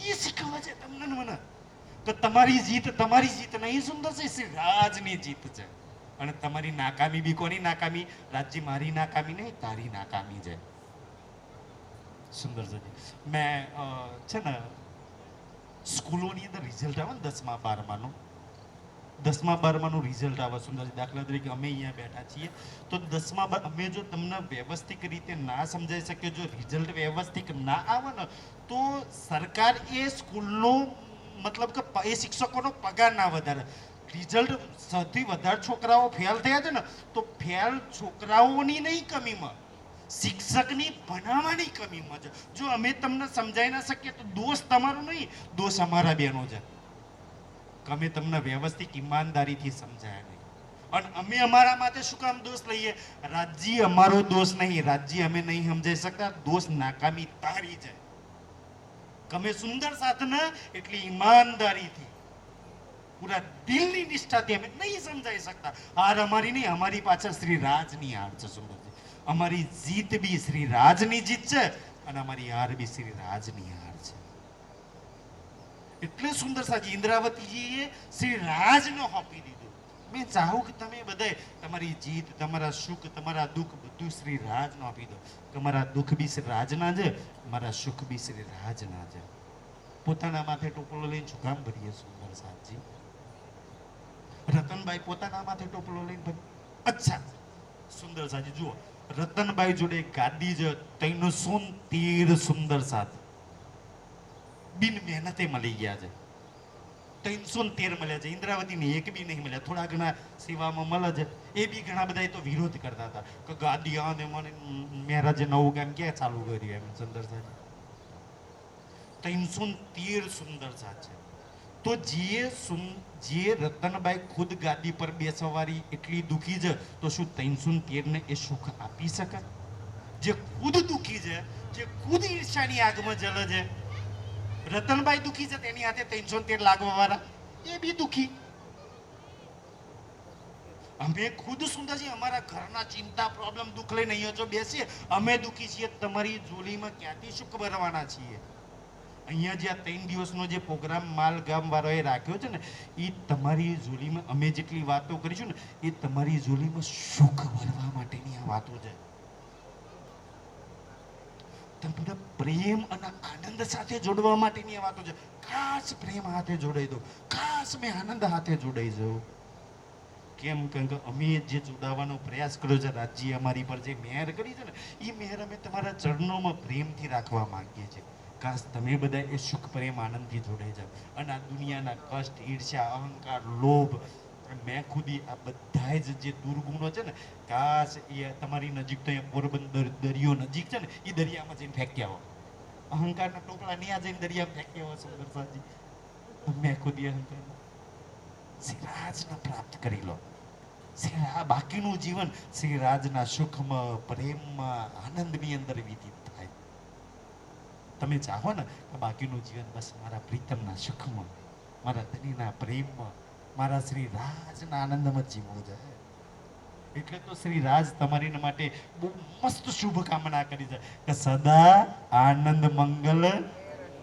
એ શીખવા છે તમને મને કે તમારી જીત નહીં સુંદર છે, શ્રી રાજની જીત છે. અને તમારી નાકામી બી કોની નાકામી? રાજ્ય મારી નાકામી નહીં, તારી નાકામી છે. સુંદર છે. મેં છે ને સ્કૂલોની અંદર રિઝલ્ટ આવે ને 10મા 12માનું, 10મા 12માનું રિઝલ્ટ આવે સુંદર. દાખલા તરીકે અમે અહીંયા બેઠા છીએ તો 10મા 12 અમે જો તમને વ્યવસ્થિત રીતે ના સમજાઈ શકીએ, જો રિઝલ્ટ વ્યવસ્થિત ના આવે ને તો સરકાર એ સ્કૂલનો મતલબ કે એ શિક્ષકોનો પગાર ના વધારે. રિઝલ્ટ સૌથી વધારે છોકરાઓ ફેલ થયા છે ને તો ફેલ છોકરાઓની નહીં કમીમાં, શિક્ષકની ભણાવવાની કમીમાં છે. જો અમે તમને સમજાવી ના શકીએ તો દોષ તમારો નહીં, દોષ અમારા બેનો છે કે અમે તમને વ્યવસ્થિત ઈમાનદારીથી સમજાયા નહીં. અને અમે અમારા માટે શું કામ દોષ લઈએ? રાજ્ય અમારો દોષ નહીં, રાજ્ય અમે નહીં સમજાઈ શકતા, દોષ નાકામી તારી છે. અમે સુંદર સાધના એટલી ઈમાનદારીથી પૂરા દિલની નિષ્ઠાથી અમે નહીં સમજાઈ શકતા. હાર અમારી નહીં, અમારી પાછળ શ્રી રાજની હાર છે સુંદરજી. અમારી જીત બી શ્રી રાજની જીત છે અને અમારી હાર બી શ્રી રાજની હાર છે. એટલે સુંદર સાજી ઇન્દ્રાવતીજીએ શ્રી રાજને સોંપી દીધું. મેં ચાહું કે તમે બધાય તમારી જીત, તમારા સુખ, તમારા દુઃખ બધું શ્રી રાજને આપી દો. તમારા દુઃખ બી શ્રી રાજના છે, મારા સુખ બી શ્રી રાજના છે. પોતાના માથે ટોપલો લઈને શું કામ ભરીએ સુંદર સાજી? રતનબાઈ પોતાના માથે ટોપલો લઈને ભાઈ, અચ્છા સુંદર સાજી જુઓ, રતનબાઈ જોડે ગાદી જ 313 સુંદર સાથ બિન મહેનતે મળી ગયા છે. 313 મળ્યા છે. ઇન્દ્રાવતીને એક બી નહીં મળ્યા. થોડા ઘણા સેવામાં મળે છે, એ બી ઘણા બધા તો વિરોધ કરતા હતા કે ગાદી આ ને મને મહારાજે નવું કામ ક્યાં ચાલુ કર્યું એમ. સુંદર સાજી 313 સુંદર સાથ છે. તો જે રતનબાઈ ખુદ ગાદી પર બેસવારી એટલી દુખી છે, તો શું 313 ને એ સુખ આપી શકે? જે ખુદ દુખી છે, જે ખુદ ઈર્ષાની આગમાં જલે છે, રતનબાઈ દુખી છે, તેની હાથે 313 લાગવા વાળા એ બી દુખી. અમે ખુદ સુંદરજી અમારા ઘરના ચિંતા પ્રોબ્લેમ દુઃખ લઈને અહીંયા જો બેસીએ, અમે દુખી છીએ, તમારી જોલીમાં ક્યાંથી સુખ ભરવાના છીએ? અહીંયા જે આ 3 દિવસનો જે પ્રોગ્રામ માલગામ વાળાએ રાખ્યો છે ને, એ તમારી જોલીમાં અમે જેટલી વાતો કરીશું ને, એ તમારી જોલીમાં સુખ ભરવા માટેની આ વાતો છે. તમને પ્રેમ અને આનંદ સાથે જોડવા માટેની આ વાતો છે. ખાસ પ્રેમ હાથે જોડાઈ દો, ખાસ મેં આનંદ હાથે જોડાઈ જાઉં. કેમ કે અમે જે જોડાવાનો પ્રયાસ કર્યો છે, રાજ્ય અમારી પર જે મહેર કરી છે ને, એ મહેર અમે તમારા ચરણોમાં પ્રેમથી રાખવા માંગીએ છીએ. કાશ તમે બધા એ સુખ પ્રેમ આનંદથી જોડાઈ જાઓ અને આ દુનિયાના કષ્ટ, ઈર્ષ્યા, અહંકાર, લોભ, મેં ખુદી આ બધા જ જે દુર્ગુણો છે ને, કાશ એ તમારી નજીક તો અહીંયા પોરબંદર દરિયો નજીક છે ને, એ દરિયામાં જઈને ફેંક્યા હો. અહંકારના ટોપલા ત્યાં જઈને દરિયામાં ફેંક્યા હો. સુંદર સાજી મેં ખુદી અહંકાર શ્રીરાજને પ્રાપ્ત કરી લો. આ બાકીનું જીવન શ્રીરાજના સુખમાં, પ્રેમમાં, આનંદની અંદર વ્યતીત થાય. તમે ચાહો ને કે બાકીનું જીવન બસ મારા પ્રીતમના સુખમાં, મારા ધણીના પ્રેમમાં, મારા શ્રી રાજના આનંદમાં જીવવું છે. એટલે તો શ્રી રાજ તમારી માટે બહુ મસ્ત શુભકામના કરી છે કે સદા આનંદ મંગલ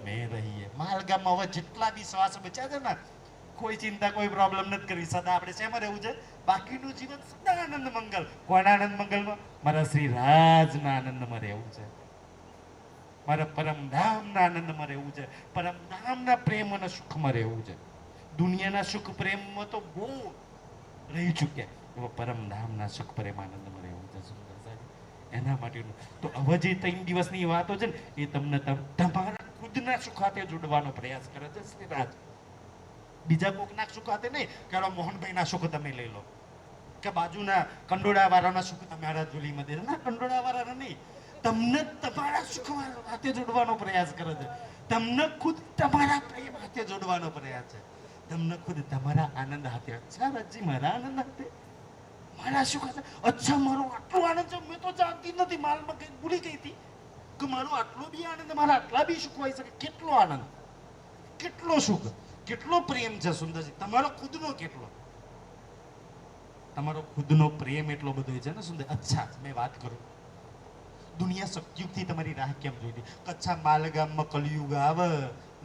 મેં રહીએ. માલગામમાં હવે જેટલા બી શ્વાસ બચ્યા છે ને, કોઈ ચિંતા, કોઈ પ્રોબ્લેમ નથી કરવી. સદા આપણે શેમાં રહેવું છે? બાકીનું જીવન સદા આનંદ મંગલ. કોના આનંદ મંગલમાં? મારા શ્રી રાજના આનંદમાં રહેવું છે, મારા પરમધામના આનંદમાં રહેવું છે, પરમધામના પ્રેમ અને સુખમાં રહેવું છે. દુનિયાના સુખ પ્રેમમાં તો બહુ રહી ચૂક્યા, એવા પરમધામના સુખ પ્રેમ આનંદમાં રહેવું છે. સુંદર સાહેબ એના માટેનું તો હવે જે 3 દિવસની વાતો છે ને, એ તમને તમારા ખુદના સુખ હાથે જોડવાનો પ્રયાસ કરે છે શ્રી રાજ. બીજા કોકના સુખ હાથે નહીં. કે મોહનભાઈના સુખ તમે લઈ લો, કે બાજુના કંડોળા વાળાના સુખ તમારા જોલીમાં દે. ના, કંડોળા વાળાના નહીં, તમને તમારા સુખ હાથે જોડવાનો પ્રયાસ કરે છે. તમને ખુદ તમારા પ્રેમ હાથે જોડવાનો પ્રયાસ છે. તમને ખુદ તમારા આનંદ હાથે. અચ્છા રાજજી, મારા આનંદ હાથે, મારા સુખ હાથે? અચ્છા, મારો આટલો આનંદ છે, મેં તો જાણતી નથી, માલમાં કઈ ભૂલી ગઈ હતી કે મારો આટલો બી આનંદ, મારા આટલા બી સુખ હોય શકે. કેટલો આનંદ, કેટલો સુખ, કેટલો પ્રેમ છે સુંદરજી તમારો ખુદનો. કેટલો તમારો ખુદનો પ્રેમ એટલો બધો છે ને સુંદર. અચ્છા, મેં વાત કરું, દુનિયા સતયુગથી તમારી રાહ કેમ જોઈતી? કચ્છા માલગામમાં કલયુગ આવે.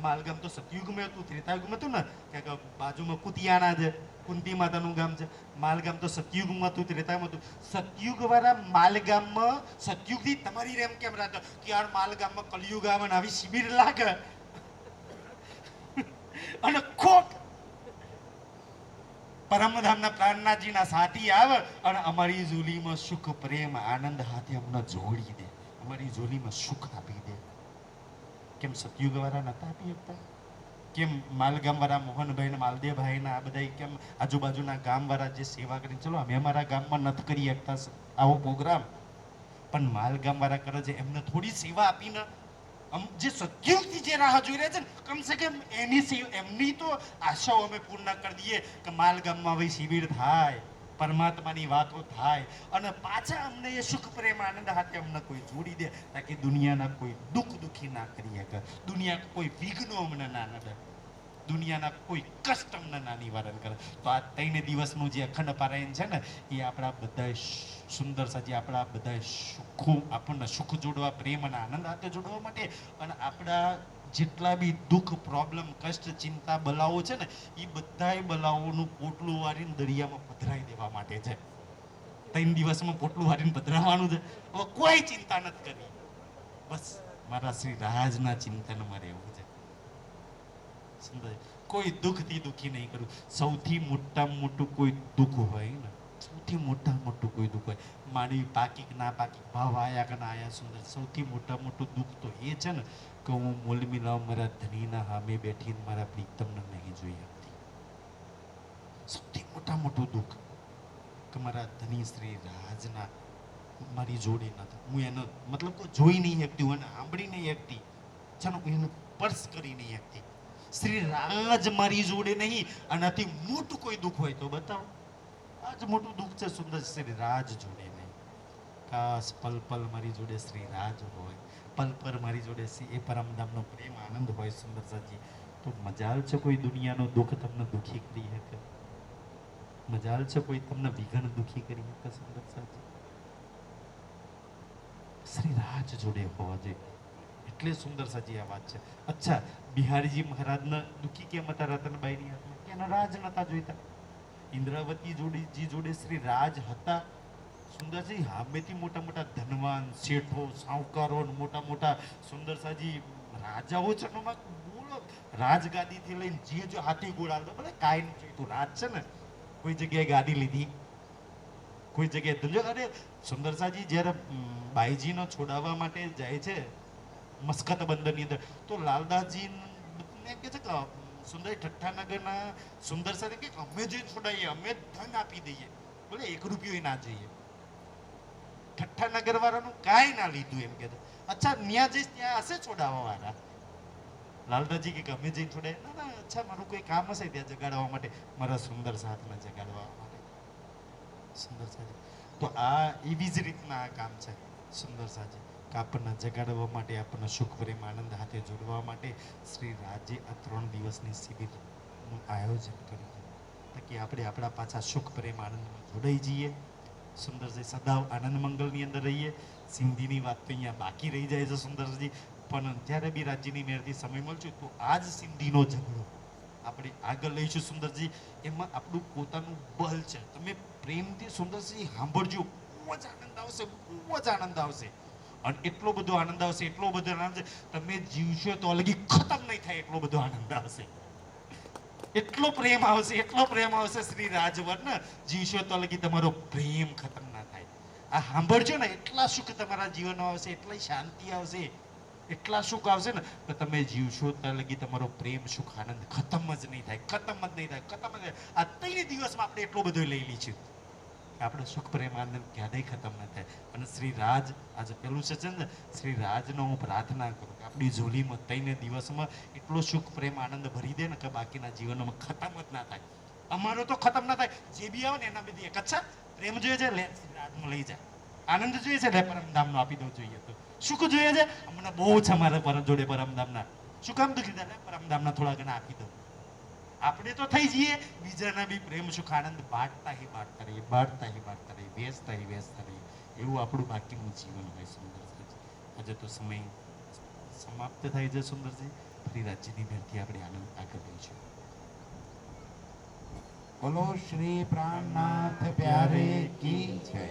માલગામ તો સતયુગમાં હતું, ત્રેતાયુગમાં હતું ને, કે બાજુમાં કુતિયાણા છે, કુંતી માતાનું ગામ છે. માલગામ તો સતયુગમાં હતું, ત્રેતાયુગમાં હતું. સતયુગ વાળા માલગામમાં સતયુગથી તમારી રેમ કેમ રાખે કે યાર માલગામમાં કલયુગ આવે ને આવી શિબિર લાગે અને ખોટ પરમધામના પ્રાણનાથજીના સાથી આવે અને અમારી જોલીમાં સુખ પ્રેમ આનંદ હાથે અમને જોડી દે, અમારી જોલીમાં સુખ આપી દે. કેમ સતયુગ વાળા નતા આપી શકતા? કેમ માલગામ વાળા મોહનભાઈ ને માલદેવભાઈ ના આ બધા કેમ આજુબાજુના ગામ વાળા જે સેવા કરી? ચલો અમે અમારા ગામમાં નથી કરી શકતા આવો પ્રોગ્રામ, પણ માલગામ વાળા કરે છે, એમને થોડી સેવા આપીને જે સતયુગથી જે રાહ જોઈ રહ્યા છે ને, કમસે કમ એમની તો આશાઓ અમે પૂર્ણ કરી દઈએ કે માલગામમાં હવે શિબિર થાય, પરમાત્માની વાતો થાય અને પાછા અમને એ સુખ પ્રેમ આનંદ હાથે અમને કોઈ જોડી દે, તાકી દુનિયાના કોઈ દુઃખી ના કરી શકે, દુનિયા કોઈ વિઘ્નો અમને ના નડે, દુનિયાના કોઈ કષ્ટ અમને ના નિવારણ કરે. તો આ 3 દિવસનું જે અખંડ પારાયણ છે ને, એ આપણા બધા સુંદર સાજી, આપણા બધા સુખો, આપણને સુખ જોડવા, પ્રેમ અને આનંદ હાથે જોડવા માટે, અને આપણા જેટલા બી દુઃખ, પ્રોબ્લેમ, કષ્ટ, ચિંતા, બલાઓ છે ને, એ બધાય બલાઓનું પોટલું વારીને દરિયામાં પધરાવી દેવા માટે છે. 3 દિવસમાં પોટલું વારીને પધરાવવાનું છે. હવે કોઈ ચિંતા નથી કરવી, બસ મારા શ્રી રાજના ચિંતનમાં રહેવું છે. સુંદર, કોઈ દુઃખથી દુઃખી નહીં કરું. સૌથી મોટામાં મોટું કોઈ દુઃખ હોય ને, સૌથી મોટામાં મોટું કોઈ દુઃખ હોય, માનવી પાકી કે ના પાકી, ભાવ આયા કે ના આયા, સુંદર, સૌથી મોટામાં મોટું દુઃખ તો એ છે ને કે હું મોલમી લાવ મારા ધણીના સામે બેઠીને મારા પ્રીતમને નહીં જોઈ શકતી. સૌથી મોટામાં મોટું દુઃખ કે મારા ધણી શ્રી રાજના મારી જોડે નતા, હું એને મતલબ કોઈ જોઈ નહીં શકતી, હું એને સાંભળી નહીં શકતી, ચાલો હું એને સ્પર્શ કરી નહીં શકતી. શ્રી રાજ મારી જોડે નહીં, આનાથી મોટું કોઈ દુઃખ હોય તો બતાવો. આ જ મોટું દુઃખ છે સુંદર, શ્રી રાજ જોડે નહીં. કાશ પલ પલ મારી જોડે શ્રી રાજ હોય, પલ પર મારી જોડે એ પરમધામનો પ્રેમ આનંદ હોય સુંદર સાજી. તો મજાલ છે કોઈ દુનિયાનો દુઃખ તમને દુઃખી કરી શકે, મજાલ છે કોઈ તમને વિઘન દુઃખી કરી શકે સુંદર સાજી. શ્રી રાજ જોડે હોવા જોઈએ એટલે સુંદર સાજી આ વાત છે. અચ્છા, બિહારીજી મહારાજને દુઃખી કેમ હતા રતનબાઈની હાથમાં? કે એના રાજ નતા જોઈતા. ઇન્દ્રાવતી જી જોડે શ્રી રાજ હતા સુંદરજી. સામેથી મોટા મોટા ધનવાન શેઠો સાહુકારો મોટા મોટા સુંદર સાજી રાજાઓ છે ને, બોલો રાજગાદીથી લઈને જે જો હાથી ઘોડા તો ભલે કાંઈ નહીં જોઈતું, રાજ છે ને. કોઈ જગ્યાએ ગાડી લીધી, કોઈ જગ્યાએ ધંધો. અરે સુંદરસાજી જ્યારે બાઈજીનો છોડાવવા માટે જાય છે મસ્કત બંદરની અંદર, તો લાલદાસજી ને કે છે કે સુંદર ઠઠ્ઠાનગરના સુંદર સાથે કે અમે જે છોડાવીએ અમે ધન આપી દઈએ, બોલે 1 રૂપિયો ના જોઈએ. ઠઠ્ઠાનગર વાળાનું કાંઈ ના લીધું એમ કે. અચ્છા, ત્યાં જઈશ ત્યાં હશે છોડાવવા વાળા? લાલદાસજી કે અમે જઈને છોડાય ના ના, અચ્છા મારું કોઈ કામ હશે ત્યાં જગાડવા માટે, મારા સુંદર સાથને જગાડવા માટે સુંદર સાજી. તો આ એવી જ રીતના આ કામ છે સુંદર સાજી, કે આપણને જગાડવા માટે, આપણને સુખ પ્રેમ આનંદ હાથે જોડવા માટે શ્રી રાજે આ 3 દિવસની શિબિરનું આયોજન કર્યું છે, તાકી આપણે આપણા પાછા સુખ પ્રેમ આનંદમાં જોડાઈ જઈએ સુંદરજી, સદાવ આનંદ મંગલની અંદર રહીએ. સિંધીની વાત તો અહીંયા બાકી રહી જાય છે સુંદરજી, પણ જ્યારે બી રાજ્યની મેળથી સમય મળશે તો આ જ સિંધીનો ઝઘડો આપણે આગળ લઈશું સુંદરજી. એમાં આપણું પોતાનું બળ છે. તમે પ્રેમથી સુંદરજી સાંભળજો, બહુ જ આનંદ આવશે, બહુ જ આનંદ આવશે. અને એટલો બધો આનંદ આવશે, એટલો બધો આનંદ છે, તમે જીવશો તો અલગી ખતમ નહીં થાય એટલો બધો આનંદ આવશે. એટલો પ્રેમ આવશે, એટલો પ્રેમ આવશે શ્રી રાજવર ને, જીવશો તો લગી તમારો પ્રેમ ખતમ ના થાય. આ સાંભળજો ને, એટલા સુખ તમારા જીવનમાં આવશે, એટલી શાંતિ આવશે, એટલા સુખ આવશે ને કે તમે જીવશો ત્યાં લગી તમારો પ્રેમ સુખ આનંદ ખતમ જ નહીં થાય, ખતમ જ નહીં થાય, ખતમ જ. આ 3 દિવસમાં આપણે એટલો બધો લઈ લીધું કે આપણે સુખ પ્રેમ આનંદ ક્યારેય ખતમ ન થાય. અને શ્રી રાજ આજે પેલું સચન ને, શ્રી રાજનો હું પ્રાર્થના કરું કે આપણી ઝોલીમાં 3 દિવસમાં એટલો સુખ પ્રેમ આનંદ ભરી દે ને કે બાકીના જીવનમાં ખતમ જ ના થાય. અમારો તો ખતમ ના થાય, જે બી આવે ને એના બધી એક અચ્છા પ્રેમ જોઈએ છે લે શ્રી રાજમાં લઈ જાય, આનંદ જોઈએ છે લે પરમધામનો આપી દઉં, જોઈએ તો સુખ જોઈએ છે અમને બહુ છે મારા પરમ જોડે પરમધામના, શું કામ દુઃખી થાય પરમધામના થોડા ઘણા આપી દઉં. આપણે તો થઈ જઈએ, બીજાના બી પ્રેમ સુખ આનંદ બાંટતા રહીએ, બાંટતા રહીએ, વેચતા રહીએ. એવું આપણું બાકીનું જીવન હોય સુંદરજી. આજે તો સમય સમાપ્ત થાય છે સુંદરજી, ફરી રાજ્યની ભેરથી આપણે આનંદ આગળ લઈશું. બોલો શ્રી પ્રાણનાથ પ્યારે કી જય.